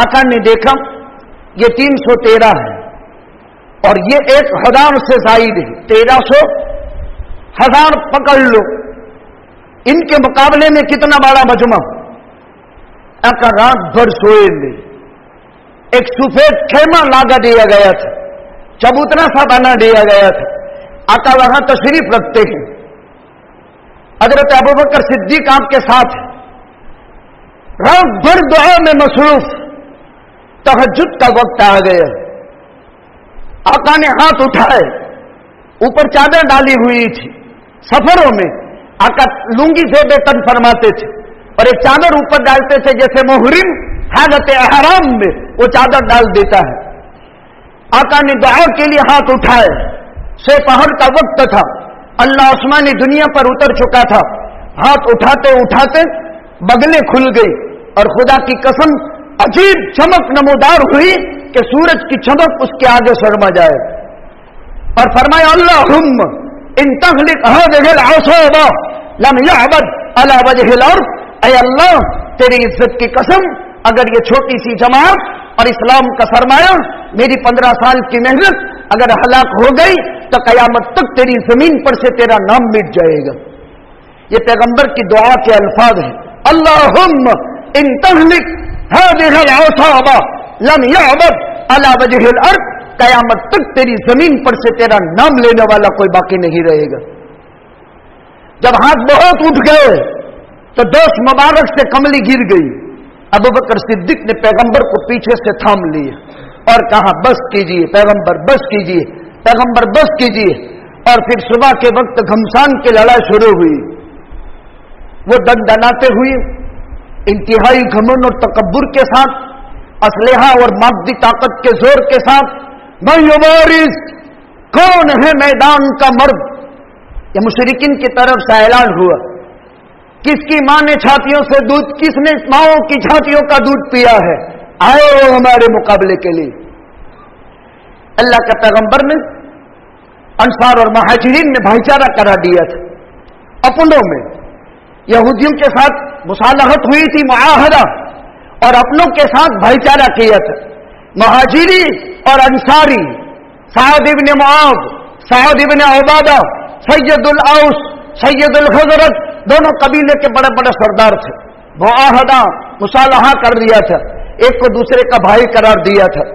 آقا نے دیکھا یہ 313 ہے اور یہ 1000 سے زائد ہے، 1300 1000 پکڑ لو، ان کے مقابلے میں کتنا بڑا مجمع۔ آقا رات بھر سوئے نہیں، ایک سفید خیمہ لاگا دیا گیا تھا، چبوترا سا بنا دیا گیا تھا۔ آقا وہاں تشریف رکھتے ہیں، حضرت ابوبکر صدیق آپ کے ساتھ ہیں، رات بھر دعا میں مصروف، تہجد کا وقت آ گیا۔ آقا نے ہاتھ اٹھائے، اوپر چادر ڈالی ہوئی تھی، سفروں میں آقا لنگی سے بے تن فرماتے تھے اور ایک چادر اوپر ڈالتے تھے، جیسے محرم حاجت احرام میں وہ چادر ڈال دیتا ہے۔ آقا نے دعا کے لیے ہاتھ اٹھائے، سے پہر کا وقت تھا، اللہ آسمانی دنیا پر اتر چکا تھا۔ ہاتھ اٹھاتے اٹھاتے بغلیں کھل گئی اور خدا کی قسم عجیب چمک نمودار ہوئی کہ سورج کی چمک اس کے آگے شرما جائے، اور فرمایا اللہم ان تہلک ہذہ العصابہ لم یعبد علی وجہ الارض۔ اے اللہ تیری عزت کی قسم، اگر یہ چھوٹی سی جماعت اور اسلام کا سرمایہ میری 15 سال کی محنت اگر ہلاک ہو گئی تو قیامت تک تیری زمین پر سے تیرا نام مٹ جائے گا۔ یہ پیغمبر کی دعا کے الفاظ ہیں، اللہم ان تہلک هذه العصابہ لم يعبد علی وجہ الارض، قیامت تک تیری زمین پر سے تیرا نام لینے والا کوئی باقی نہیں رہے گا۔ جب ہاتھ بہت اٹھ گئے تو دوست مبارک سے کملی گر گئی۔ ابوبکر صدیق نے پیغمبر کو پیچھے سے تھام لیا اور کہا بس کیجئے پیغمبر، بس کیجئے پیغمبر، بس کیجئے۔ اور پھر صبح کے وقت گھمسان کی لڑائی شروع ہوئی، وہ دندناتے ہوئے انتہائی گھمنڈ اور تکبر کے ساتھ، اسلحہ اور مادی طاقت کے زور کے ساتھ، من یبارز، کون ہے میدان کا مرد؟ یہ مشرکین کی طرف سے اعلان ہوا۔ کس کی ماں نے چھاتیوں سے دودھ، کس نے ماؤں کی چھاتیوں کا دودھ پیا ہے؟ آئے وہ ہمارے مقابلے کے لیے۔ اللہ کے پیغمبر نے انصار اور مہاجرین نے بھائی چارہ کرا دیا تھا اپنوں میں، یہودیوں کے ساتھ مصالحت ہوئی تھی، معاہدہ، اور اپنوں کے ساتھ بھائی چارہ کیا تھا۔ مہاجری اور انصاری، سعد ابن معاذ، سعد ابن عبادہ، سید الاوس، سید الخزرج، دونوں قبیلے کے بڑے بڑے سردار تھے۔ معاہدہ مصالحہ کر دیا تھا، ایک کو دوسرے کا بھائی قرار دیا تھا۔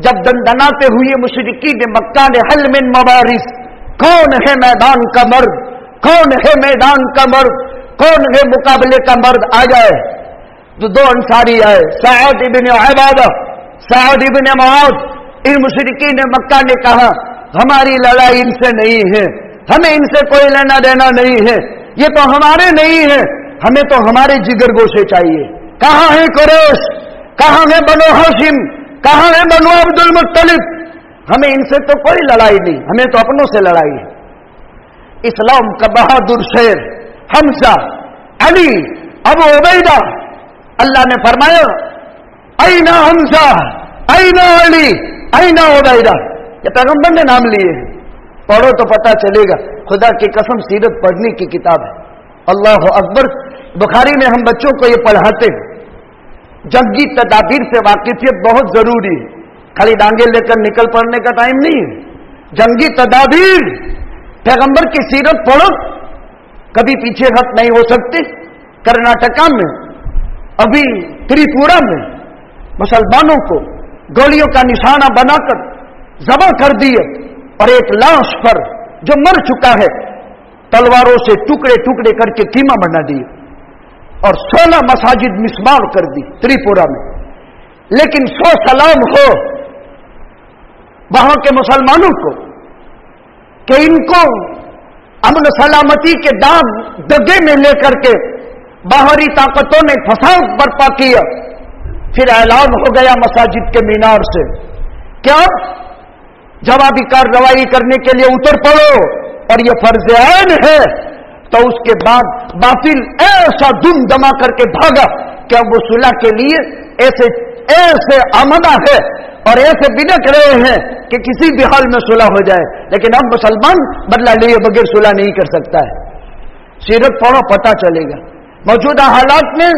جب دندناتے ہوئے مشرکین مکہ نے حل من مبارز، کون ہے میدان کا مرد، کون ہے میدان کا مرد، کون ہے مقابلے کا مرد، آ جائے۔ تو دو انصاری آئے، سعد ابن عبادہ، سعد ابن معاذ۔ ان مشرکین مکہ نے کہا ہماری لڑائی ان سے نہیں ہے، ہمیں ان سے کوئی لینا دینا نہیں ہے، یہ تو ہمارے نہیں ہے، ہمیں تو ہمارے جگر گوشے چاہیے۔ کہاں ہے قریش، کہاں ہے بنو ہاشم، کہاں ہے بنو عبد المطلب؟ ہمیں ان سے تو کوئی لڑائی نہیں، ہمیں تو اپنوں سے لڑائی ہے۔ اسلام کا بہادر شیر حمزہ، علی، ابو عبیدہ، اللہ نے فرمایا اینا حمزہ، اینا علی، اینا عبیدہ، या पैगंबर ने नाम लिए हैं। पढ़ो तो पता चलेगा। खुदा की कसम सीरत पढ़ने की किताब है। अल्लाह अकबर। बुखारी में हम बच्चों को ये पढ़ाते हैं। जंगी तदाबीर से वाकिफियत बहुत जरूरी है, खाली डांगे लेकर निकल पड़ने का टाइम नहीं है। जंगी तदाबीर, पैगंबर की सीरत पढ़ो, कभी पीछे हट नहीं हो सकते। कर्नाटका में, अभी त्रिपुरा में मुसलमानों को गोलियों का निशाना बनाकर जबा कर दिए और एक लाश पर जो मर चुका है तलवारों से टुकड़े टुकड़े करके कीमा बना दिए और 16 मसाजिद मिस्मार कर दी त्रिपुरा में। लेकिन सो सलाम हो वहां के मुसलमानों को कि इनको अमन सलामती के दाग दगे में लेकर के बाहरी ताकतों ने फसाद बर्पा किया। फिर ऐलान हो गया मसाजिद के मीनार से, क्या जवाबी कार्रवाई करने के लिए उतर पड़ो और ये फर्ज ऐन है। तो उसके बाद बातिल ऐसा दुम दमा करके भागा कि अब वो सुलह के लिए ऐसे आमदा है और ऐसे बिनक रहे हैं कि किसी भी हाल में सुलह हो जाए। लेकिन अब मुसलमान बदला लिए बगैर सुलह नहीं कर सकता है। सीरत पढ़ो, पता चलेगा। मौजूदा हालात में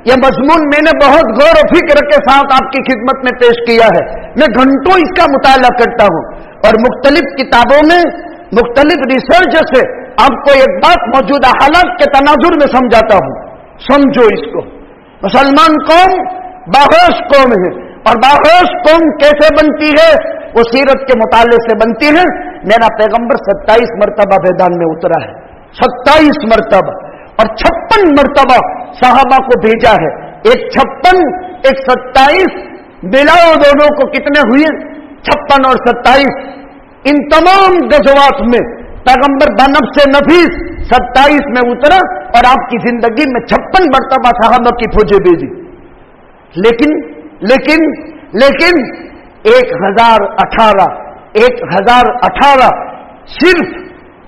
यह मजमून मैंने बहुत गौर और फिक्र के साथ आपकी खिदमत में पेश किया है। मैं घंटों इसका मुताला करता हूं और मुख्तलिफ किताबों में मुख्तलिफ रिसर्च से आपको एक बात मौजूदा हालात के तनाजुर में समझाता हूं। समझो इसको। मुसलमान कौम बाहोश कौम है और बाहोश कौम कैसे बनती है? वो सीरत के मुताले से बनती है। मेरा पैगंबर 27 मरतबा मैदान में उतरा है, 27 मरतबा, और 56 मरतबा साहबा को भेजा है। एक 56 एक 27, मिलाओ दोनों को कितने हुए? 56 और 27। इन तमाम गज़वात में पैगंबर बनब से नफीस 27 में उतरा और आपकी जिंदगी में 56 मरतबा साहबा की फौजें भेजी। लेकिन 1018 सिर्फ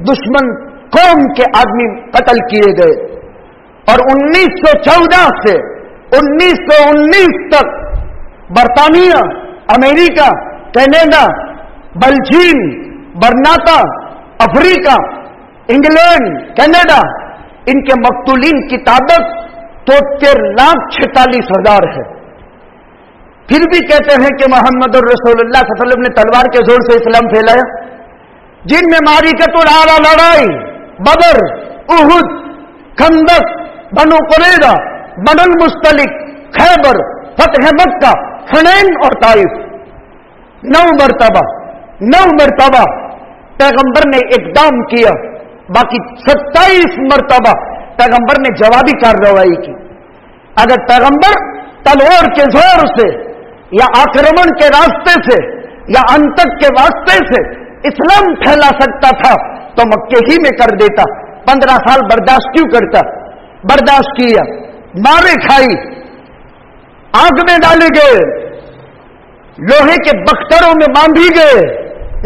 दुश्मन कौम के आदमी कत्ल किए गए और 1914 से 1919 तक बरतानिया, अमेरिका, कनाडा, बेल्जियम, बर्नाता, अफ्रीका, इंग्लैंड, कनाडा, इनके मकतूलीन की तादाद 73,46,000 है। फिर भी कहते हैं कि मोहम्मद रसूलुल्लाह सल्लल्लाहु अलैहि वसल्लम ने तलवार के जोर से इस्लाम फैलाया। जिनमें मारिकतुल आला लड़ाई, बदर, उहुद, खंदक, बनु कुरैज़ा, बनल मुस्तलिक, खैबर, फतह मक्का, हुनैन और ताइफ, 9 मरतबा पैगंबर ने इक़दाम किया। बाकी 27 मरतबा पैगंबर ने जवाबी कार्रवाई की। अगर पैगंबर तलवार के जोर से या आक्रमण के रास्ते से या अंतक के वास्ते से इस्लाम फैला सकता था तो मक्के ही में कर देता। 15 साल बर्दाश्त क्यों करता? बर्दाश्त किया, मारे खाई, आग में डाले गए, लोहे के बख्तरों में बांधी गए,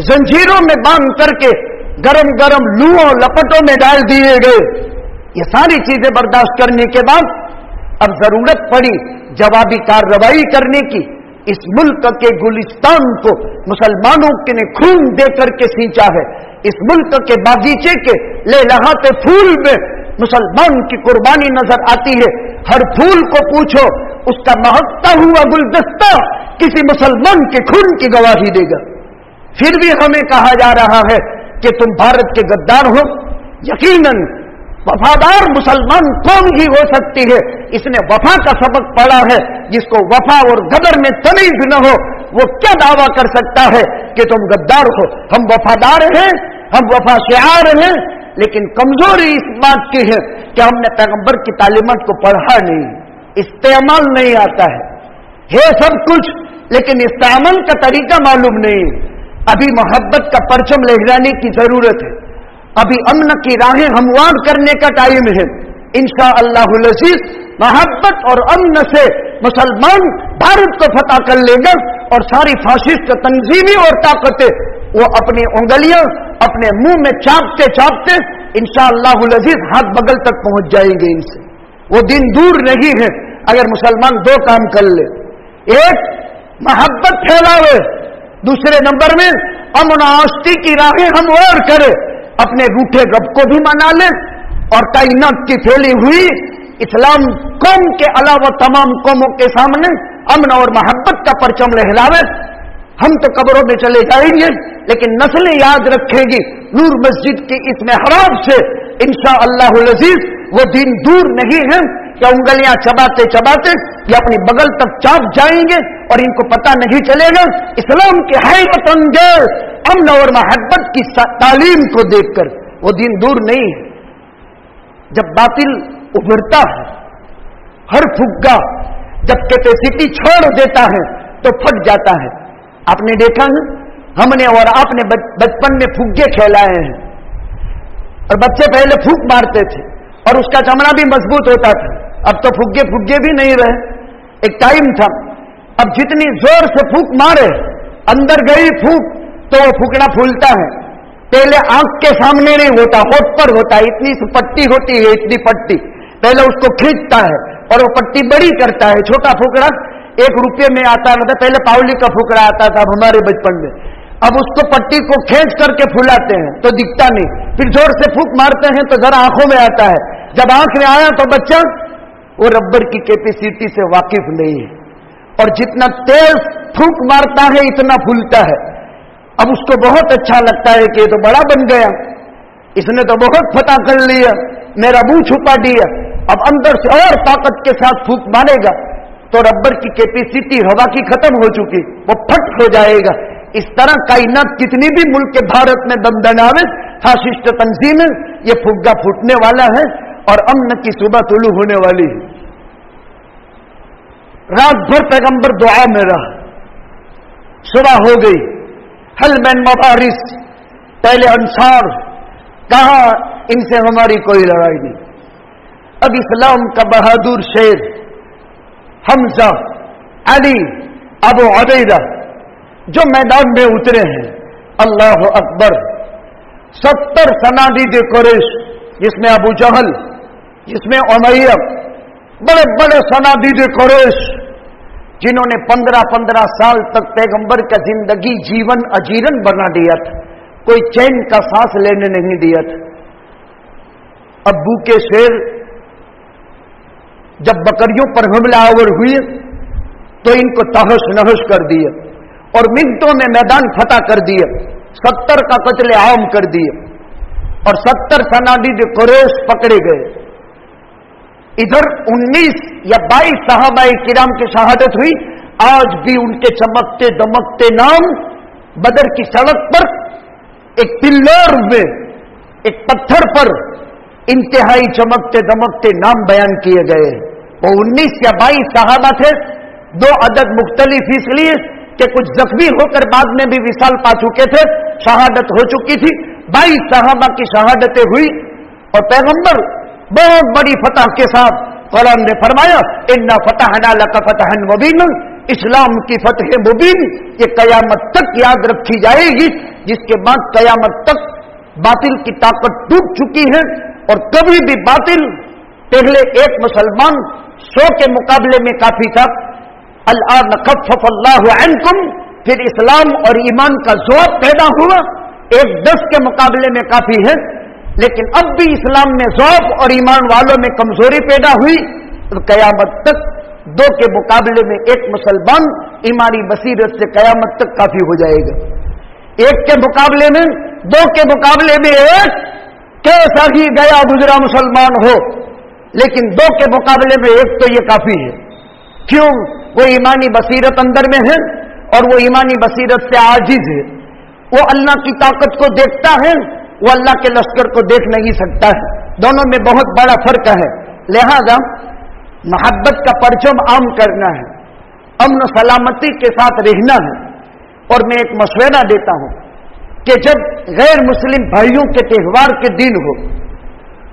जंजीरों में बांध करके गरम गरम लूहों लपटों में डाल दिए गए। ये सारी चीजें बर्दाश्त करने के बाद अब जरूरत पड़ी जवाबी कार्रवाई करने की। इस मुल्क के गुलिस्तान को मुसलमानों के ने खून दे करके सींचा है। इस मुल्क के बागीचे के लहलहाते फूल में मुसलमान की कुर्बानी नजर आती है। हर फूल को पूछो, उसका महकता हुआ गुलदस्ता किसी मुसलमान के खून की गवाही देगा। फिर भी हमें कहा जा रहा है कि तुम भारत के गद्दार हो। यकीनन वफादार मुसलमान कौन ही हो सकती है? इसने वफा का सबक पढ़ा है। जिसको वफा और गदर में तमीज न हो वो क्या दावा कर सकता है कि तुम गद्दार हो? हम वफादार हैं, हम वफा शिआर हैं, लेकिन कमजोरी इस बात की है कि हमने पैगंबर की तालीमात को पढ़ा नहीं, इस्तेमाल नहीं आता है सब कुछ, लेकिन इस्तेमाल का तरीका मालूम नहीं। अभी मोहब्बत का परचम लहराने की जरूरत है। अभी अमन की राहें हमवार करने का टाइम है। इंशाअल्लाहुल अज़ीज़ मोहब्बत और अमन से मुसलमान भारत को फतह कर लेगा और सारी फाशिस्ट तंजीमें और ताकतें वो अपनी उंगलियां अपने मुंह में चापते चापते इंशाअल्लाहुल अज़ीज़ हाथ बगल तक पहुंच जाएंगे। इनसे वो दिन दूर नहीं है अगर मुसलमान दो काम कर ले। एक, मोहब्बत फैलावे, दूसरे नंबर में अमन आस्ती की राहें हमवार करे, अपने रूठे रब को भी मना ले और कायनात की फैली हुई इस्लाम कौम के अलावा तमाम कौमों के सामने अमन और मोहब्बत का परचम लहरावे। हम तो कब्रों में चले जाएंगे, लेकिन नस्लें याद रखेंगी नूर मस्जिद की इस मेहराब से इंशाअल्लाहुल अजीज वो दिन दूर नहीं है कि उंगलियां चबाते चबाते ये अपनी बगल तक चाप जाएंगे और इनको पता नहीं चलेगा इस्लाम के हैबत अंगेज अमन और मोहब्बत की तालीम को देखकर। वो दिन दूर नहीं है जब बातिल उभरता है, हर फुग्गा जब कैपेसिटी छोड़ देता है तो फट जाता है। आपने देखा है, हमने और आपने बचपन में फुग्गे खेलाए हैं और बच्चे पहले फूंक मारते थे और उसका चमड़ा भी मजबूत होता था। अब तो फुग्गे फुग्गे भी नहीं रहे, एक टाइम था। अब जितनी जोर से फूंक मारे अंदर गई फूंक तो वो फूकना फूलता है। पहले आंख के सामने नहीं होता, होठ पर होता है, इतनी सी पट्टी होती है, इतनी पट्टी, पहले उसको खींचता है और वो पट्टी बड़ी करता है। छोटा फुकड़ा 1 रुपये में आता था, पहले पावली का फुकड़ा आता था हमारे बचपन में। अब उसको पट्टी को खींच करके फुलाते हैं तो दिखता नहीं, फिर जोर से फूंक मारते हैं तो जरा आंखों में आता है। जब आंख में आया तो बच्चा वो रबर की कैपेसिटी से वाकिफ नहीं है और जितना तेज फूंक मारता है इतना फूलता है। अब उसको बहुत अच्छा लगता है कि ये तो बड़ा बन गया, इसने तो बहुत फतह कर लिया, मेरा मुंह छुपा दिया। अब अंदर से और ताकत के साथ फूंक मारेगा तो रबर की कैपेसिटी हवा की खत्म हो चुकी, वो फट हो जाएगा। इस तरह कायनात कितनी भी मुल्क के भारत में दमदनावे फासिस्ट तंजीमें, ये फुग्गा फूटने वाला है और अमन की सुबह तुलू होने वाली है। रात भर पैगंबर दुआ में रहा, सुबह हो गई, हल मैन मबारिस, पहले अंसार कहा इनसे हमारी कोई लड़ाई नहीं। अब इस्लाम का बहादुर शेर हमजा, अली, अबू उबैदा जो मैदान में उतरे हैं, अल्लाह अकबर, 70 सनादीद कुरैश, जिसमें अबू जहल, जिसमें उमैया, बड़े बड़े सनादीद कुरैश जिन्होंने 15-15 साल तक पैगंबर का जिंदगी जीवन अजीरन बना दिया था, कोई चैन का सांस लेने नहीं दिया था। अब्बू के शेर जब बकरियों पर हमलावर हुए तो इनको तहस नहस कर दिया और मिनटों में मैदान फतह कर दिया, 70 का कत्ले आम कर दिया और 70 सनादीद कुरैश पकड़े गए। इधर 19 या 22 सहाबाए किराम की शहादत हुई। आज भी उनके चमकते दमकते नाम बदर की सड़क पर एक पिल्लर में, एक पत्थर पर इंतहाई चमकते दमकते नाम बयान किए गए। वो 19 या 22 सहाबा थे, 2 अदद मुख्तलिफ इसलिए कि कुछ जख्मी होकर बाद में भी विसाल पा चुके थे, शहादत हो चुकी थी। 22 सहाबा की शहादतें हुई और पैगंबर बहुत बड़ी फतह के साथ, कुरान ने फरमाया इन्ना फतहना लका फतहन मुबीना, इस्लाम की फतह मुबीन ये कयामत तक याद रखी जाएगी, जिसके बाद कयामत तक बातिल की ताकत टूट चुकी है और कभी भी बातिल, पहले एक मुसलमान 100 के मुकाबले में काफी था, अल-आन खफ़फ़ अल्लाहु अन्कुम, फिर इस्लाम और ईमान का ज़ौक़ पैदा हुआ, एक 10 के मुकाबले में काफी है। लेकिन अब भी इस्लाम में ज़ौक़ और ईमान वालों में कमजोरी पैदा हुई तो कयामत तक 2 के मुकाबले में एक मुसलमान ईमानी बसीरत से कयामत तक काफी हो जाएगा। 1 के मुकाबले में 2 के मुकाबले में 1 कैसा ही गया गुजरा मुसलमान हो, लेकिन 2 के मुकाबले में 1 तो ये काफी है। क्यों? वो ईमानी बसीरत अंदर में है और वो ईमानी बसीरत से आजिज है। वो अल्लाह की ताकत को देखता है, वो अल्लाह के लश्कर को देख नहीं सकता है। दोनों में बहुत बड़ा फर्क है। लिहाजा मोहब्बत का परचम आम करना है, अमन सलामती के साथ रहना है। और मैं एक मशवरा देता हूं कि जब गैर मुस्लिम भाइयों के त्यौहार के दिन हो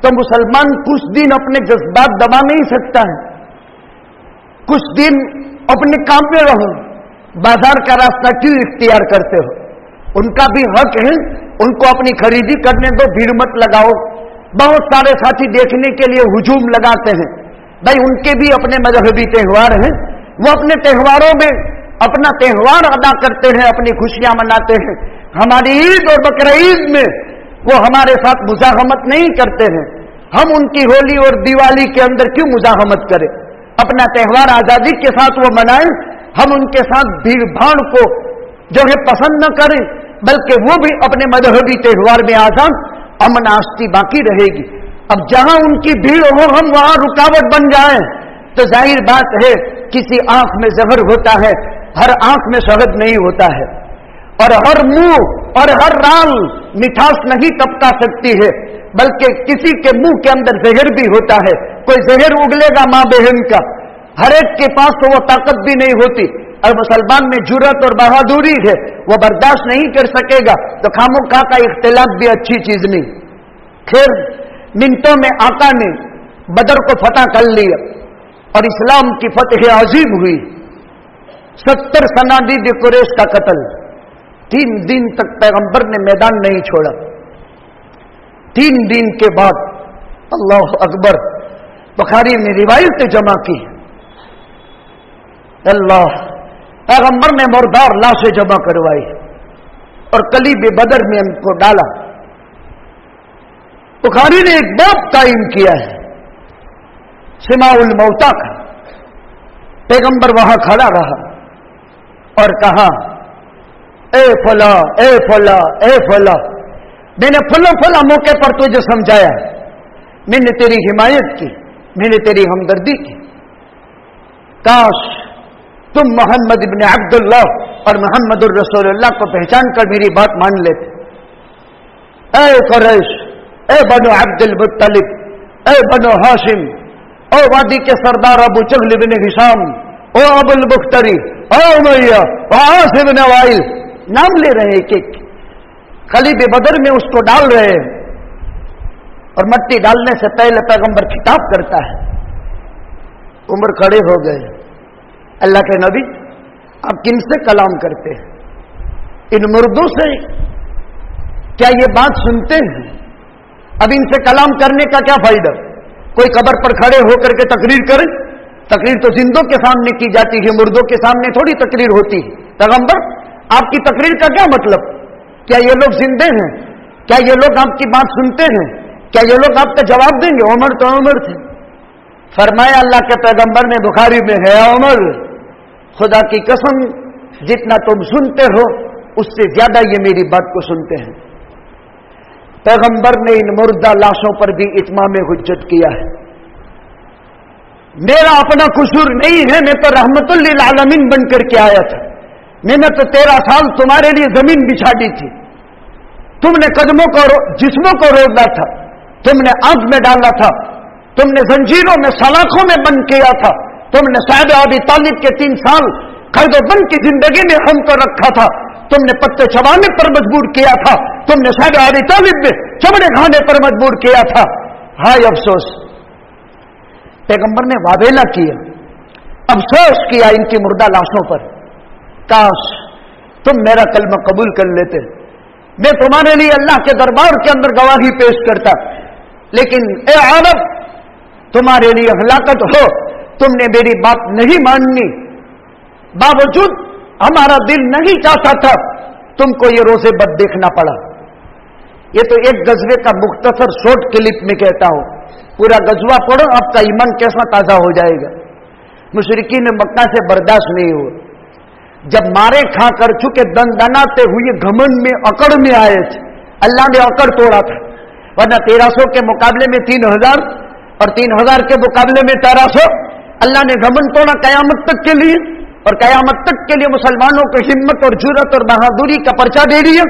तो मुसलमान कुछ दिन अपने जज्बात दबा नहीं सकता है, कुछ दिन अपने काम में रहो, बाजार का रास्ता क्यों इख्तियार करते हो? उनका भी हक है, उनको अपनी खरीदी करने दो, भीड़ मत लगाओ। बहुत सारे साथी देखने के लिए हुजूम लगाते हैं, भाई उनके भी अपने मजहबी त्यौहार हैं, वो अपने त्यौहारों में अपना त्यौहार अदा करते हैं, अपनी खुशियां मनाते हैं। हमारी ईद और बकरा ईद में वो हमारे साथ मुजाहमत नहीं करते हैं, हम उनकी होली और दिवाली के अंदर क्यों मुजाहमत करें? अपना त्योहार आजादी के साथ वो मनाएं, हम उनके साथ भीड़ भाड़ को जो है पसंद न करें, बल्कि वो भी अपने मजहबी त्योहार में आजाद अमन आस्ती बाकी रहेगी। अब जहां उनकी भीड़ हो हम वहां रुकावट बन जाएं तो जाहिर बात है किसी आंख में जहर होता है, हर आंख में शहद नहीं होता है, और हर मुंह और हर राल मिठास नहीं टपका सकती है, बल्कि किसी के मुंह के अंदर जहर भी होता है। कोई जहर उगलेगा मां बहन का, हर एक के पास तो वो ताकत भी नहीं होती, और मुसलमान में जुर्रत और बहादुरी है, वो बर्दाश्त नहीं कर सकेगा, तो खामोखा का इख्तिलाफ भी अच्छी चीज नहीं। खैर मिनटों में आका ने बदर को फतह कर लिया और इस्लाम की फतह अजीब हुई। 70 सनादीद कुरैश का कत्ल, 3 दिन तक पैगंबर ने मैदान नहीं छोड़ा। 3 दिन के बाद अल्लाह अकबर, बुखारी में रिवायत जमा की, अल्लाह पैगंबर ने मुर्दार लाशें जमा करवाई और कलीब बदर में उनको डाला। बुखारी ने एक बाब कायम किया है सिमाउल मौता का। पैगंबर वहां खड़ा रहा और कहा, ए फला ए फला ए फला, मैंने फला फला मौके पर तुझे समझाया, मैंने तेरी हिमायत की, मैंने तेरी हमदर्दी की, काश तुम मोहम्मद इब्न अब्दुल्लाह और मोहम्मदुर रसूलुल्लाह को पहचान कर मेरी बात मान लेते। ए कुरैश, ए बनो अब्दुल मुत्तलिब, ए बनो हाशिम, ओ वादी के सरदार अबू जहल इब्न हिशाम, ओ अबुल बुख्तरी, ओ उमैया, ओ आस इब्न वाइल, नाम ले रहे हैं एक खलीब बदर में उसको डाल रहे हैं, और मट्टी डालने से पहले पैगंबर खिताब करता है। उमर खड़े हो गए, अल्लाह के नबी आप किनसे कलाम करते हैं? इन मुर्दों से क्या ये बात सुनते हैं? अब इनसे कलाम करने का क्या फायदा? कोई कब्र पर खड़े होकर के तकरीर करे? तकरीर तो जिंदों के सामने की जाती है, मुर्दों के सामने थोड़ी तकरीर होती है। पैगंबर आपकी तकरीर का क्या मतलब? क्या ये लोग जिंदे हैं? क्या ये लोग आपकी बात सुनते हैं? क्या ये लोग आपका जवाब देंगे? उमर तो उमर थे। फरमाया अल्लाह के पैगंबर ने, बुखारी में है, उमर खुदा की कसम जितना तुम सुनते हो उससे ज्यादा ये मेरी बात को सुनते हैं। पैगंबर ने इन मुर्दा लाशों पर भी इत्माम हुज्जत किया है। मेरा अपना कसूर नहीं है, मैं तो रहमतुल लिल आलमीन बनकर के आया था। मैंने तो 13 साल तुम्हारे लिए जमीन बिछा दी थी, तुमने कदमों को जिस्मों को रोदा था, तुमने आग में डाला था, तुमने जंजीरों में सलाखों में बंद किया था, तुमने साहिब अबी तालिब के 3 साल कैद बंद की जिंदगी में हमको रखा था, तुमने पत्ते चबाने पर मजबूर किया था, तुमने साहिब अबी तालिब में चमड़े खाने पर मजबूर किया था। हाय अफसोस, पैगंबर ने वावेला किया, अफसोस किया इनकी मुर्दा लाशों पर, काश तुम मेरा कलमा कबूल कर लेते, मैं तुम्हारे लिए अल्लाह के दरबार के अंदर गवाही पेश करता। लेकिन ए अरब, तुम्हारे लिए हलाकत हो, तुमने मेरी बात नहीं माननी, बावजूद हमारा दिल नहीं चाहता था तुमको ये रोजे बद देखना पड़ा। ये तो एक गजवे का मुख्तसर शॉर्ट क्लिप में कहता हूं, पूरा गजवा पढ़ो आपका ईमान कैसा ताजा हो जाएगा। मुशरिकीन मक्का से बर्दाश्त नहीं हुआ, जब मारे खा कर चुके दंदनाते हुए घमंड में अकड़ में आए थे, अल्लाह ने अकड़ तोड़ा था, वरना 1300 के मुकाबले में 3000 और 3000 के मुकाबले में 1300, अल्लाह ने घमंड तोड़ा कयामत तक के लिए, और कयामत तक के लिए मुसलमानों को हिम्मत और जुर्रत और बहादुरी का पर्चा दे दिया,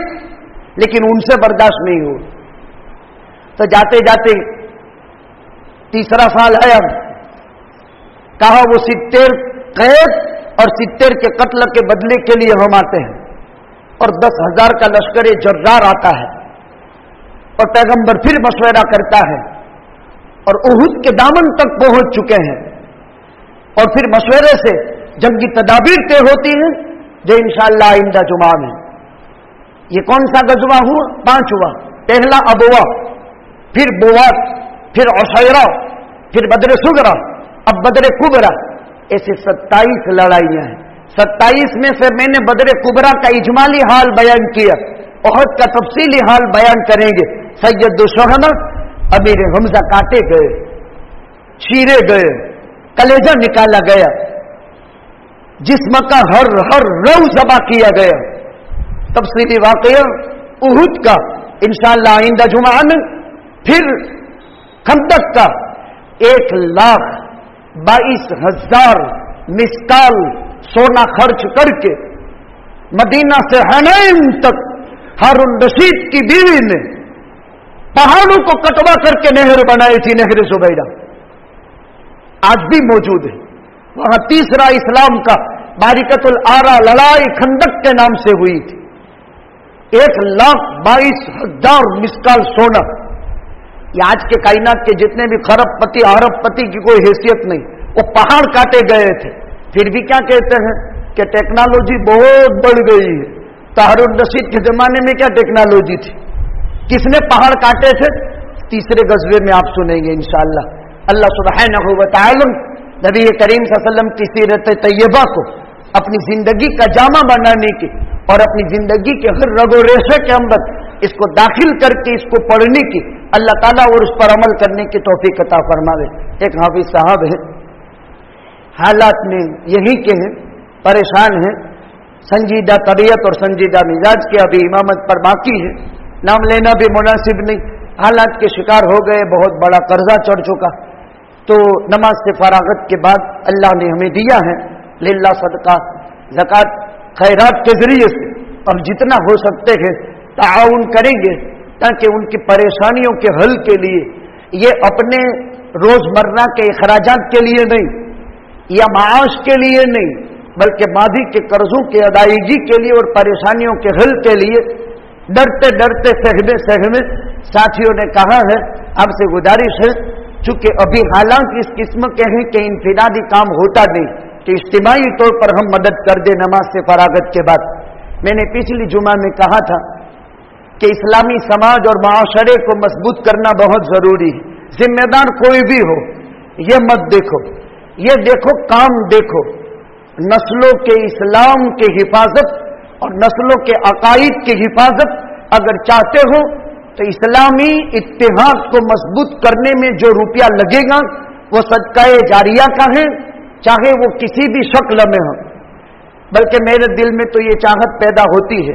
लेकिन उनसे बर्दाश्त नहीं हुआ। तो जाते जाते 3रा साल आया, कहा वो 70 कैद और 70 के कत्ल के बदले के लिए हम आते हैं, और 10,000 का लश्कर जर्रार आता है, और पैगंबर फिर मशवरा करता है, और उहुद के दामन तक पहुंच चुके हैं, और फिर मशवरे से जंगी तदाबीर तय होती है जो इंशाअल्लाह आइंदा जुमा में। ये कौन सा गजवा हुआ? 5 हुआ। पहला अबवा, फिर बुवात, फिर औशैरा, फिर बदर सुगरा, अब बदर कुबरा। ऐसे 27 लड़ाइयां हैं। 27 में से मैंने बदर कुबरा का इजमाली हाल बयान किया, ओहद का तफसीली हाल बयान करेंगे। सैयद शुहदा अमीर हमजा काटे गए, चीरे गए, कलेजा निकाला गया, जिस्म का हर रव ज़बा किया गया। तफसीली वाक़या उहुद का इंशाअल्लाह आइंदा जुमा में, फिर खंदक का 1,22,000 मिस्काल सोना खर्च करके मदीना से हनैन तक हारून रशीद की बीवी ने पहाड़ों को कटवा करके नहर बनाई थी, नहर जुबैदा आज भी मौजूद है। वहां तीसरा इस्लाम का बारिकतुल आरा लड़ाई खंदक के नाम से हुई थी। 1,22,000 मिस्काल सोना। ये आज के कायनात के जितने भी खरबपति अरबपति की कोई हैसियत नहीं, वो पहाड़ काटे गए थे। फिर भी क्या कहते हैं कि टेक्नोलॉजी बहुत बढ़ गई है। तो हारून रशीद के जमाने में क्या टेक्नोलॉजी थी? किसने पहाड़ काटे थे? तीसरे गज़वे में आप सुनेंगे इंशाअल्लाह। अल्लाह सुब्हानहू व तआला नबी करीम सल्लल्लाहु अलैहि वसल्लम की सीरत तैयबा को अपनी जिंदगी का जामा बनाने की और अपनी जिंदगी के हर रगो रेशे के अंदर इसको दाखिल करके इसको पढ़ने की अल्लाह ताला और उस पर अमल करने की तौफीक अता फरमावे। एक हाफिज साहब है, हालात में यही के हैं, परेशान हैं, संजीदा तबीयत और संजीदा मिजाज के, अभी इमामत पर बाकी है, नाम लेना भी मुनासिब नहीं, हालात के शिकार हो गए, बहुत बड़ा कर्जा चढ़ चुका। तो नमाज से फरागत के बाद अल्लाह ने हमें दिया है लिल्लाह सदका ज़कात खैरात के जरिए से, और जितना हो सकते हैं ताउन करेंगे ताकि उनकी परेशानियों के हल के लिए, ये अपने रोजमर्रा के अखराजात के लिए नहीं या माश के लिए नहीं, बल्कि मादी के कर्जों की अदायगी के लिए और परेशानियों के हल के लिए डरते डरते सहमे साथियों ने कहा है, आपसे गुजारिश है, चूंकि अभी हालांकि इस किस्म के हैं कि इनफिरादी काम होता नहीं, कि इज्तिमाई तौर पर हम मदद कर दे नमाज से फरागत के बाद। मैंने पिछली जुमा में कहा था कि इस्लामी समाज और माशरे को मजबूत करना बहुत जरूरी है। जिम्मेदार कोई भी हो, ये मत देखो, ये देखो काम देखो, नस्लों के इस्लाम की हिफाजत और नस्लों के अकाइद की हिफाजत अगर चाहते हो तो इस्लामी इत्तेहाद को मजबूत करने में जो रुपया लगेगा वो सदकाए जारिया का है, चाहे वो किसी भी शक्ल में हो। बल्कि मेरे दिल में तो ये चाहत पैदा होती है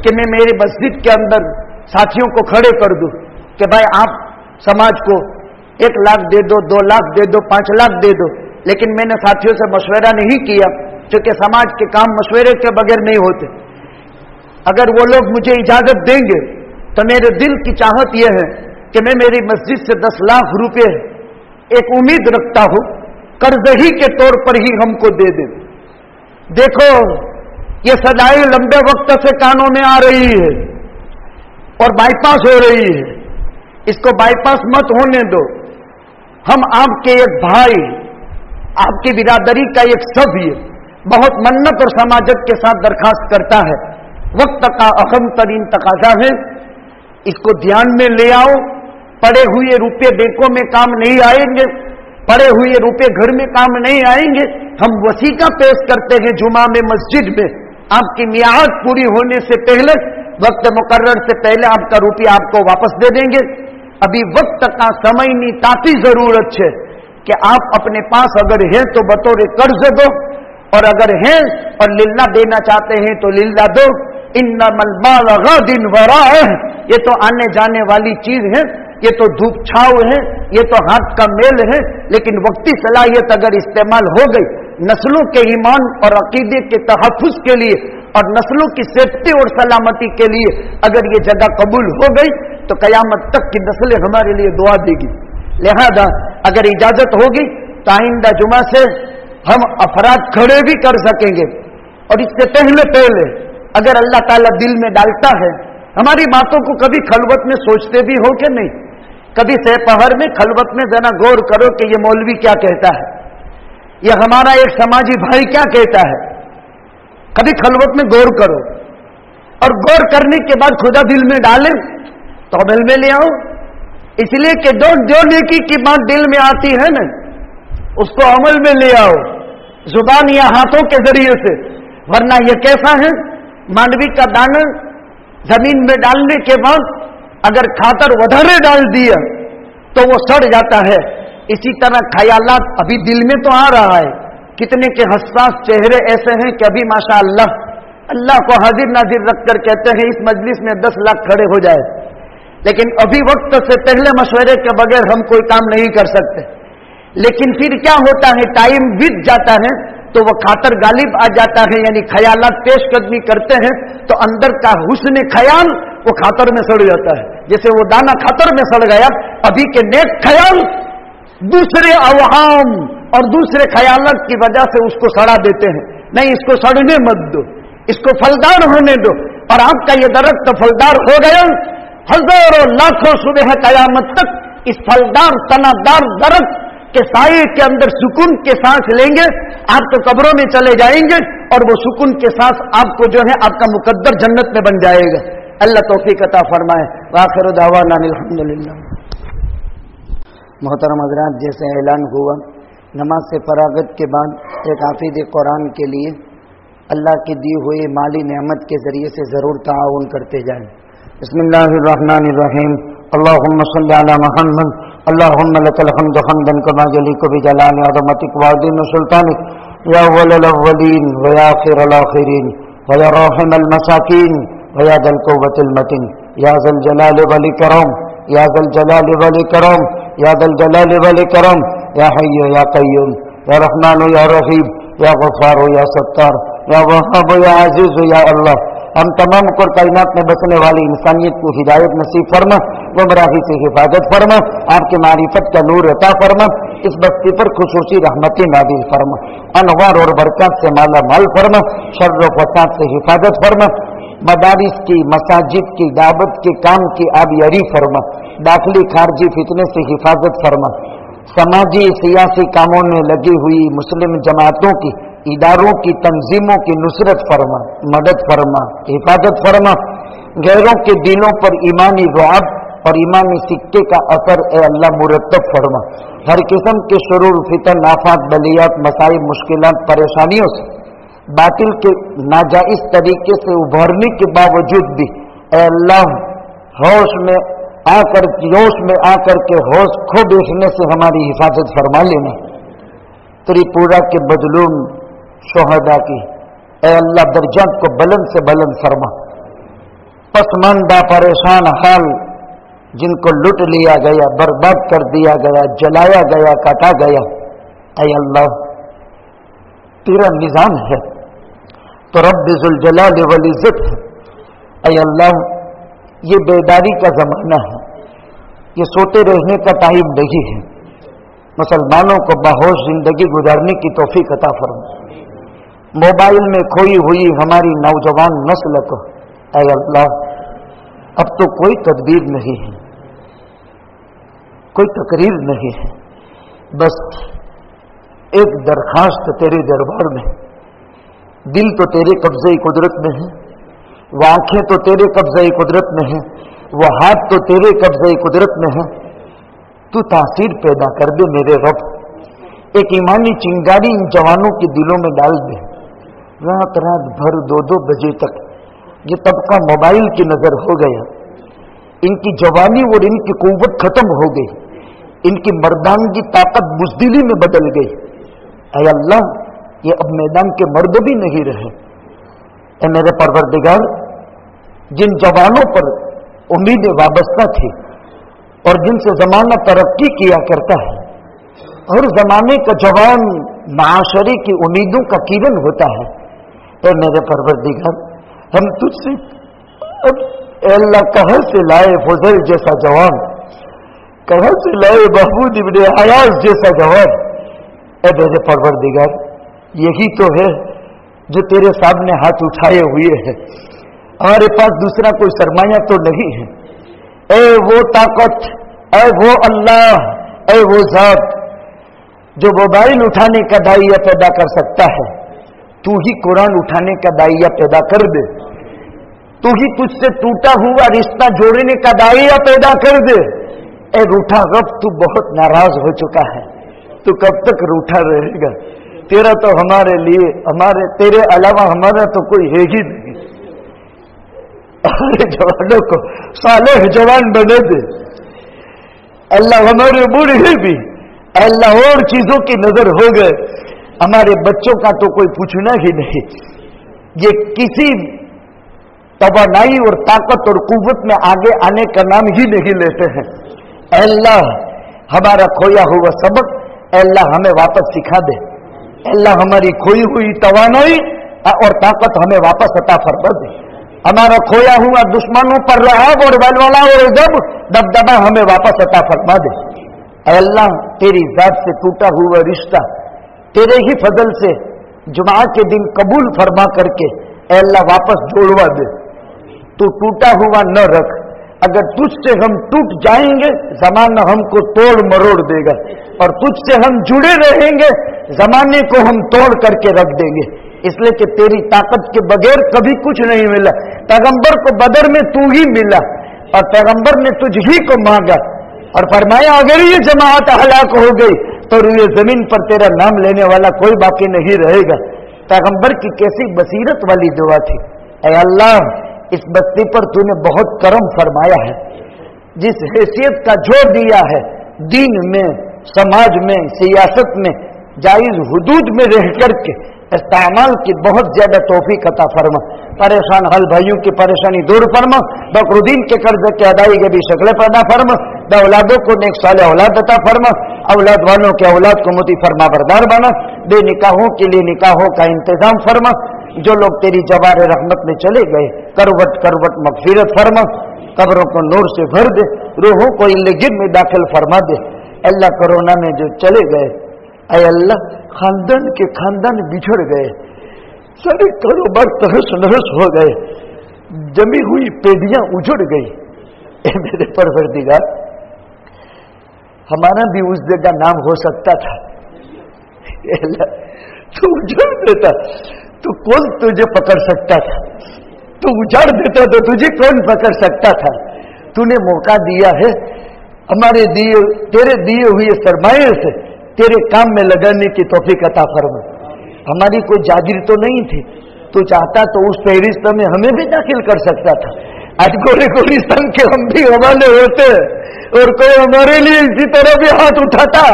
कि मैं मेरी मस्जिद के अंदर साथियों को खड़े कर दूं कि भाई आप समाज को 1 लाख दे दो, 2 लाख दे दो, 5 लाख दे दो। लेकिन मैंने साथियों से मशवरा नहीं किया, क्योंकि समाज के काम मशवरे के बगैर नहीं होते। अगर वो लोग मुझे इजाजत देंगे तो मेरे दिल की चाहत यह है कि मैं मेरी मस्जिद से 10 लाख रुपए एक उम्मीद रखता हूं, कर्ज ही के तौर पर ही हमको दे दें। देखो, ये सदाई लंबे वक्त से कानों में आ रही है और बाईपास हो रही है, इसको बाईपास मत होने दो। हम आपके एक भाई, आपकी बिरादरी का एक सभ्य बहुत मन्नत और समाजत के साथ दरखास्त करता है, वक्त का अहम तरीन तकाजा है, इसको ध्यान में ले आओ। पड़े हुए रुपये बैंकों में काम नहीं आएंगे, पड़े हुए रुपये घर में काम नहीं आएंगे। हम वसीका पेश करते हैं जुमा में मस्जिद में, आपकी मियाद पूरी होने से पहले, वक्त मुकर्रर से पहले आपका रुपया आपको वापस दे देंगे। अभी वक्त का समय नहीं, ताकि जरूरत है कि आप अपने पास अगर है तो बतौर कर्ज दो, और अगर है और लिल्ला देना चाहते हैं तो लिल्ला दो। इन्नमल माल गादिन वराह, ये तो आने जाने वाली चीज है, ये तो धूप छाव है, ये तो हाथ का मेल है। लेकिन वक्ती सलाहियत अगर इस्तेमाल हो गई नस्लों के ईमान और अकीदे के तहफ़्फ़ुज़ के लिए और नस्लों की सेफ्टी और सलामती के लिए, अगर ये जगह कबूल हो गई तो कयामत तक की नस्लें हमारे लिए दुआ देगी। लिहाजा अगर इजाजत होगी तो आइंदा जुमा से हम अफराद खड़े भी कर सकेंगे। और इससे पहले अगर अल्लाह ताला दिल में डालता है, हमारी बातों को कभी खलवत में सोचते भी हो कि नहीं? कभी सहपहर में खलवत में जरा गौर करो कि ये मौलवी क्या कहता है, यह हमारा एक समाजी भाई क्या कहता है। कभी खलवत में गौर करो, और गौर करने के बाद खुदा दिल में डाले तो अमल में ले आओ। इसलिए कि जो नेकी की बात दिल में आती है ना, उसको अमल में ले आओ, जुबान या हाथों के जरिए से। वरना यह कैसा है, मांडवी का दाना जमीन में डालने के बाद अगर खातर वधारे डाल दिया तो वो सड़ जाता है। इसी तरह ख्यालात अभी दिल में तो आ रहा है। कितने के हसास चेहरे ऐसे हैं कि अभी माशाअल्लाह अल्लाह को हाजिर नाजिर रखकर कहते हैं इस मजलिस में 10 लाख खड़े हो जाए, लेकिन अभी वक्त से पहले मशवरे के बगैर हम कोई काम नहीं कर सकते। लेकिन फिर क्या होता है, टाइम बीत जाता है तो वो खातर गालिब आ जाता है, यानी ख्यालात पेशकदमी करते हैं तो अंदर का हुस्न ख्याल वो खातर में सड़ जाता है। जैसे वो दाना खातर में सड़ गया, अभी के नेक ख्याल दूसरे अवहाम और दूसरे ख्यालात की वजह से उसको सड़ा देते हैं। नहीं, इसको सड़ने मत दो, इसको फलदार होने दो। और आपका ये दरख्त फलदार हो गया, हजारों लाखों सुबह कयामत तक इस फलदार तनादार दरख्त के साये के अंदर सुकून के सांस लेंगे। आप तो कब्रों में चले जाएंगे और वो सुकून के सांस आपको जो है आपका मुकद्दर जन्नत में बन जाएगा। अल्लाह तौफीक अता फरमाए। आखिर दावाना अल्हम्दुलिल्लाह। मोहतरम हज़रात, जैसे ऐलान हुआ नमाज से फरागत के बाद एक हाफिज़ कुरान के लिए अल्लाह की दी हुई माली नेमत के जरिए से ज़रूर ताउन करते जाएं। बिस्मिल्लाहिर्रहमानिर्रहीम। अल्लाहुम्मा सल्ली अला मुहम्मद अल्लाहुम्मा लकल हम्दु हम्दन कमा यलीकु बिजलाल अज़मतिक व अज़ीम सुल्तानिक या अव्वलल अव्वलीन व या आखिरल आखिरीन व या राहिमल मसाकीन व या ज़ल क़ुव्वतिल मतीन या ज़ल जलाल वल इकराम या ज़ल जलाल वल इकराम या ज़ल जलाल वल इकराम या हय्यु या क़य्यूम या रहमान या रहीम या गफ़ार या सत्तार या वहाब या अजीज या अल्लाह। हम तमाम को कायनात में बसने वाली इंसानियत को हिदायत नसीब फरमा, गुमराही से हिफाजत फरमा, आपके मारिफत का नूर अता फरमा, इस बस्ती पर खुसूसी रहमतें नाज़िल फरमा, अनवार और बरकत से माला माल फरमा, शर्र व फसाद से हिफाजत फरमा, मदारिस की मसाजिद की दावत के काम की आबियारी फरमा, दाखिली खारजी फितने से हिफाजत फरमा, समाजी सियासी कामों में लगी हुई मुस्लिम जमातों की इदारों की तंजीमों की नुसरत फरमा, मदद फरमा, हिफाजत फरमा, गैरों के दिलों पर ईमानी रुआब और ईमानी सिक्के का असर ए अल्लाह मुरतब फरमा, हर किस्म के शुरूर फितन आफात बलियात मसाइब मुश्किलात परेशानियों से बातिल के नाजायज तरीके से उभरने के बावजूद भी ए अल्लाह होश में आकर के होश खो बैठने से हमारी हिफाजत फरमा लेना। त्रिपुरा के बदलूम शोहदा की ए अल्लाह दर्जात को बुलंद से बुलंद फरमा, पसमानदा परेशान हाल जिनको लूट लिया गया, बर्बाद कर दिया गया, जलाया गया, काटा गया, ए अल्लाह तेरा निजाम है तो रब्बे जुल जलाल वल इज्जत है। ए अल्लाह ये बेदारी का जमाना है, ये सोते रहने का टाइम नहीं है। मुसलमानों को बाहोश जिंदगी गुजारने की तौफीक अता फरमा। मोबाइल में खोई हुई हमारी नौजवान नस्ल को ऐ अल्लाह अब तो कोई तदबीर नहीं है, कोई तकरीर नहीं है, बस एक दरखास्त तेरे दरबार में। दिल तो तेरे कब्जे कुदरत में है, वो आंखें तो तेरे कब्जे कुदरत में है, वो हाथ तो तेरे कब्जे कुदरत में है। तू तासीर पैदा कर दे मेरे रब, एक ईमानी चिंगारी इन जवानों के दिलों में डाल दे। रात रात भर 2-2 बजे तक ये तबका मोबाइल की नजर हो गया, इनकी जवानी और इनकी कुव्वत खत्म हो गई, इनकी मर्दानगी ताकत बुज़दिली में बदल गई। ऐ अल्लाह ये अब मैदान के मर्द भी नहीं रहे। ऐ मेरे परवरदिगार, जिन जवानों पर उम्मीदें वाबस्ता थी और जिनसे जमाना तरक्की किया करता है, हर जमाने का जवान माशरे की उम्मीदों का किरण होता है। ऐ मेरे परवरदिगार, हम तुझसे अब अल्लाह कहाँ से लाए फजल जैसा जवान, कहाँ से लाए महमूद इब्ने हयाज जैसा जवान। ऐ मेरे परवरदिगार, यही तो है जो तेरे सामने हाथ उठाए हुए है, हमारे पास दूसरा कोई सरमाया तो नहीं है। ऐ वो ताकत, ऐ वो अल्लाह, ऐ वो जात जो मोबाइल उठाने का दाइया पैदा कर सकता है, तू ही कुरान उठाने का दाइया पैदा कर दे, तू ही तुझसे टूटा हुआ रिश्ता जोड़ने का दाइया पैदा कर दे। ऐ रूठा रब, तू बहुत नाराज हो चुका है, तू कब तक रूठा रहेगा? तेरा तो हमारे लिए, तेरे अलावा हमारा तो कोई है ही नहीं। हमारे जवानों को सालेह जवान बने दे अल्लाह। हमारे बूढ़े भी अल्लाह और चीजों की नजर हो गए, हमारे बच्चों का तो कोई पूछना ही नहीं, ये किसी तवानाई और ताकत और कुव्वत में आगे आने का नाम ही नहीं लेते हैं। अल्लाह हमारा खोया हुआ सबक अल्लाह हमें वापस सिखा दे, अल्लाह हमारी खोई हुई तवानाई और ताकत हमें वापस अता फरमा दे, हमारा खोया हुआ दुश्मनों पर रहाब और बलवाला और जब दबदबा हमें वापस अता फरमा दे। अल्लाह तेरी जात से टूटा हुआ रिश्ता तेरे ही फजल से जुमा के दिन कबूल फरमा करके अल्लाह वापस जोड़वा दे। तू टूटा हुआ न रख, अगर तुझसे हम टूट जाएंगे जमाना हमको तोड़ मरोड़ देगा, और तुझसे हम जुड़े रहेंगे जमाने को हम तोड़ करके रख देंगे, इसलिए कि तेरी ताकत के बगैर कभी कुछ नहीं मिला। पैगंबर को बदर में तू ही मिला और पैगंबर ने तुझ ही को मांगा और फरमाया अगर ये जमात हलाक हो गई तो ये जमीन पर तेरा नाम लेने वाला कोई बाकी नहीं रहेगा। पैगंबर की कैसी बसीरत वाली दुआ थी। ऐ अल्लाह इस बस्ती पर तूने बहुत करम फरमाया है, जिस हैसियत का जो दिया है दीन में, समाज में, सियासत में, जायज हुदूद में रह करके इस्तेमाल की बहुत ज्यादा तौफीक अता फरमा। परेशान हाल भाइयों की परेशानी दूर फरमा, बकरुद्दीन के कर्ज के अदाई के भी शक्लें पैदा फरमा, औलादों को नेक साले औलाद अता फरमा, औलाद वालों के औलाद को मुती फरमा बरदार बना, बे निकाहों के लिए निकाहों का इंतजाम फरमा। जो लोग तेरी जवार रहमत में चले गए करवट करवट मगफिरत फरमा, कब्रों को नूर से भर दे, रूहों को इल्लिगिन में दाखिल फरमा दे। अल्लाह कोरोना में जो चले गए ऐ अल्लाह खानदान के खानदान बिछड़ गए, सारे कारोबार तहस नहस हो गए, जमी हुई पेड़ियां उजड़ गई। ए मेरे परवरदिगार हमारा भी उस जगह नाम हो सकता था, तू उजाड़ देता तो कौन तुझे पकड़ सकता था, तू उजाड़ देता तो तुझे कौन पकड़ सकता था। तूने मौका दिया है, हमारे दिए तेरे दिए हुए सरमाए से तेरे काम में लगाने की तौफीक अता फरमा। हमारी कोई जागीर तो नहीं थी, तू चाहता तो उस फहरिस्त में हमें भी दाखिल कर सकता था। आज गोरे गोरी संघ के हम भी हवाले होते और कोई हमारे लिए इसी तरह भी हाथ उठाता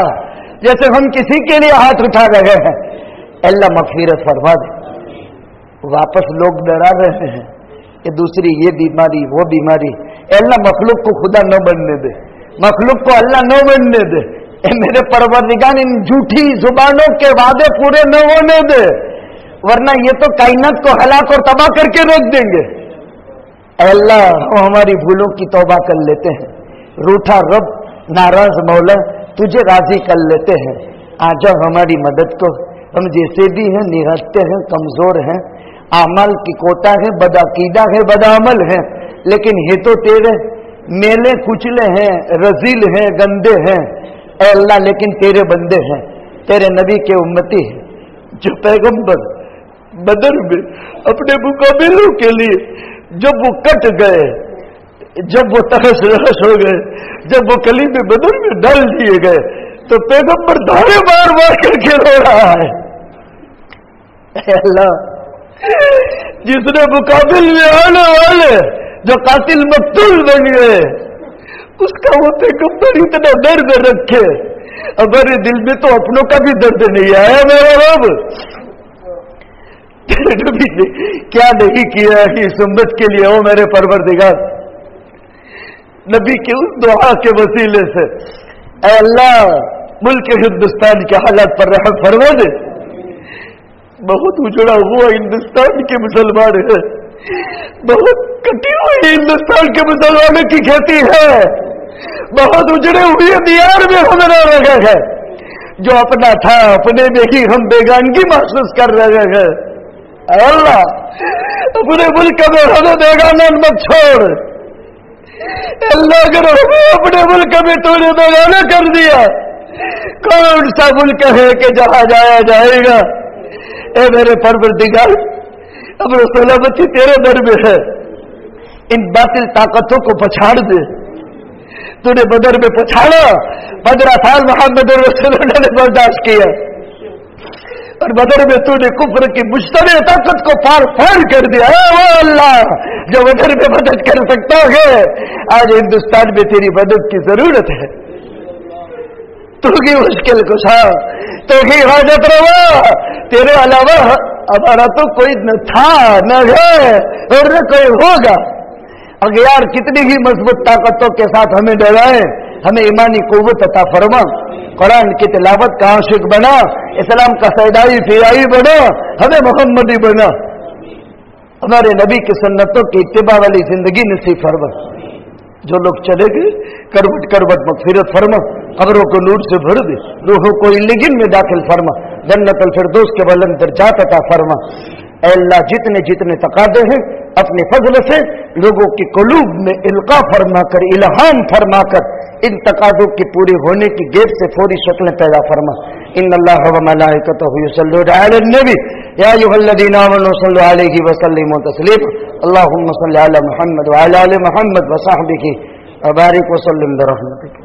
जैसे हम किसी के लिए हाथ उठा रहे हैं। अल्लाह मगफिरत फरमा दे। वापस लोग डरा रहे हैं कि दूसरी ये बीमारी वो बीमारी, अल्लाह मखलूक को खुदा न बनने दे, मखलूक को अल्लाह न बनने दे। ए मेरे परवरदिगार इन झूठी जुबानों के वादे पूरे न होने दे, वरना ये तो कायनात को हलाक और तबाह करके रोक देंगे। अल्लाह हम हमारी भूलों की तौबा कर लेते हैं, रूठा रब नाराज मौला तुझे राजी कर लेते हैं। आ जाओ हमारी मदद को, हम जैसे भी हैं निहत्ते हैं, कमजोर हैं, आमाल की कोता है, बदअकीदा है, बदअमल है, लेकिन ये तो तेरे मेले कुचले हैं, रजील हैं, गंदे हैं। ऐ अल्लाह लेकिन तेरे बंदे हैं, तेरे नबी के उम्मती हैं। जो पैगंबर बदर में अपने मुकाबिलों के लिए जब वो कट गए, जब वो तहस नहस हो गए, जब वो कली में बदर में डाल दिए गए, तो पैगंबर धारे मार मार करके रो रहा है। अल्लाह जिसने मुकाबिल में आने वाले जो कातिल मकतूल बन गए, उसका वो पैगंबर इतना दर्द रखे, हमारे दिल में तो अपनों का भी दर्द नहीं आया। मेरा रब तेरे नबी ने क्या नहीं किया है इस उम्मत के लिए। ओ मेरे परवरदिगार नबी के उस दुआ के वसीले से ऐ अल्लाह मुल्क हिंदुस्तान के हालात पर रहम फरमा दे। बहुत उजड़ा हुआ हिंदुस्तान के मुसलमान है, बहुत कटी हुई हिंदुस्तान के मुसलमानों की खेती है, बहुत उजड़े हुए दियार में हम रह रहे हैं, जो अपना था अपने में ही हम बेगानगी महसूस कर रहे हैं। अल्लाह अपने मुल्क में हमें बेगाना मत छोड़। अल्लाह अगर हमें अपने मुल्क में तूने बेगाना कर दिया, कौन सा मुल्क है कि जहां जाया जाएगा। ए मेरे परवरदिगार अब सलामती तेरे दर में है, इन बातिल ताकतों को पछाड़ दे। तूने बदर में पछाड़ा, 15 साल मोहम्मद रसूलुल्लाह ने बर्दाश्त किया, اور بدر میں تو نے کفر کی مشتبہ طاقت کو پار پھاڑ کر دیا ہے. وہ اللہ جو بدر میں مدد کر سکتا ہے، آج ہندوستان میں تیری مدد کی ضرورت ہے. تو کی مشکل کشا، تو کی حاجت روا، تیرے علاوہ ہمارا تو کوئی نہ تھا، نہ ہے اور نہ کوئی ہوگا. اغیار کتنی ہی مضبوط طاقتوں کے ساتھ ہمیں ڈرائیں، ہمیں ایمانی قوت عطا فرما. قرآن کی تلاوت کا عاشق بنا، اسلام کا سیدائی فیائی بنا، ہمیں محمدی بنا. ہمارے نبی کی سنتوں کی اتباع والی زندگی نصیب فرما. جو لوگ چلے گئے کروٹ کروٹ مغفرت فرما، قبروں کو نور سے بھر دے، روحوں کو علگن میں داخل فرما، جنت الفردوس کے بلند درجات عطا فرما. اے اللہ جتنے جتنے تقاضے ہیں اپنے فضل سے لوگوں کی قلوب میں القاء فرما کر، الہام فرما کر ان تقاضوں کی پوری ہونے کی گیٹ سے فوری شکلیں پیدا فرما. ان اللہ و ملائکتہ یصلون علی النبی یا ایھا الذین آمنوا صلوا علیہ وسلموا تسلیما. اللهم صل علی محمد وعلی آل محمد وصحبہ وبارک وسلم برحمتک.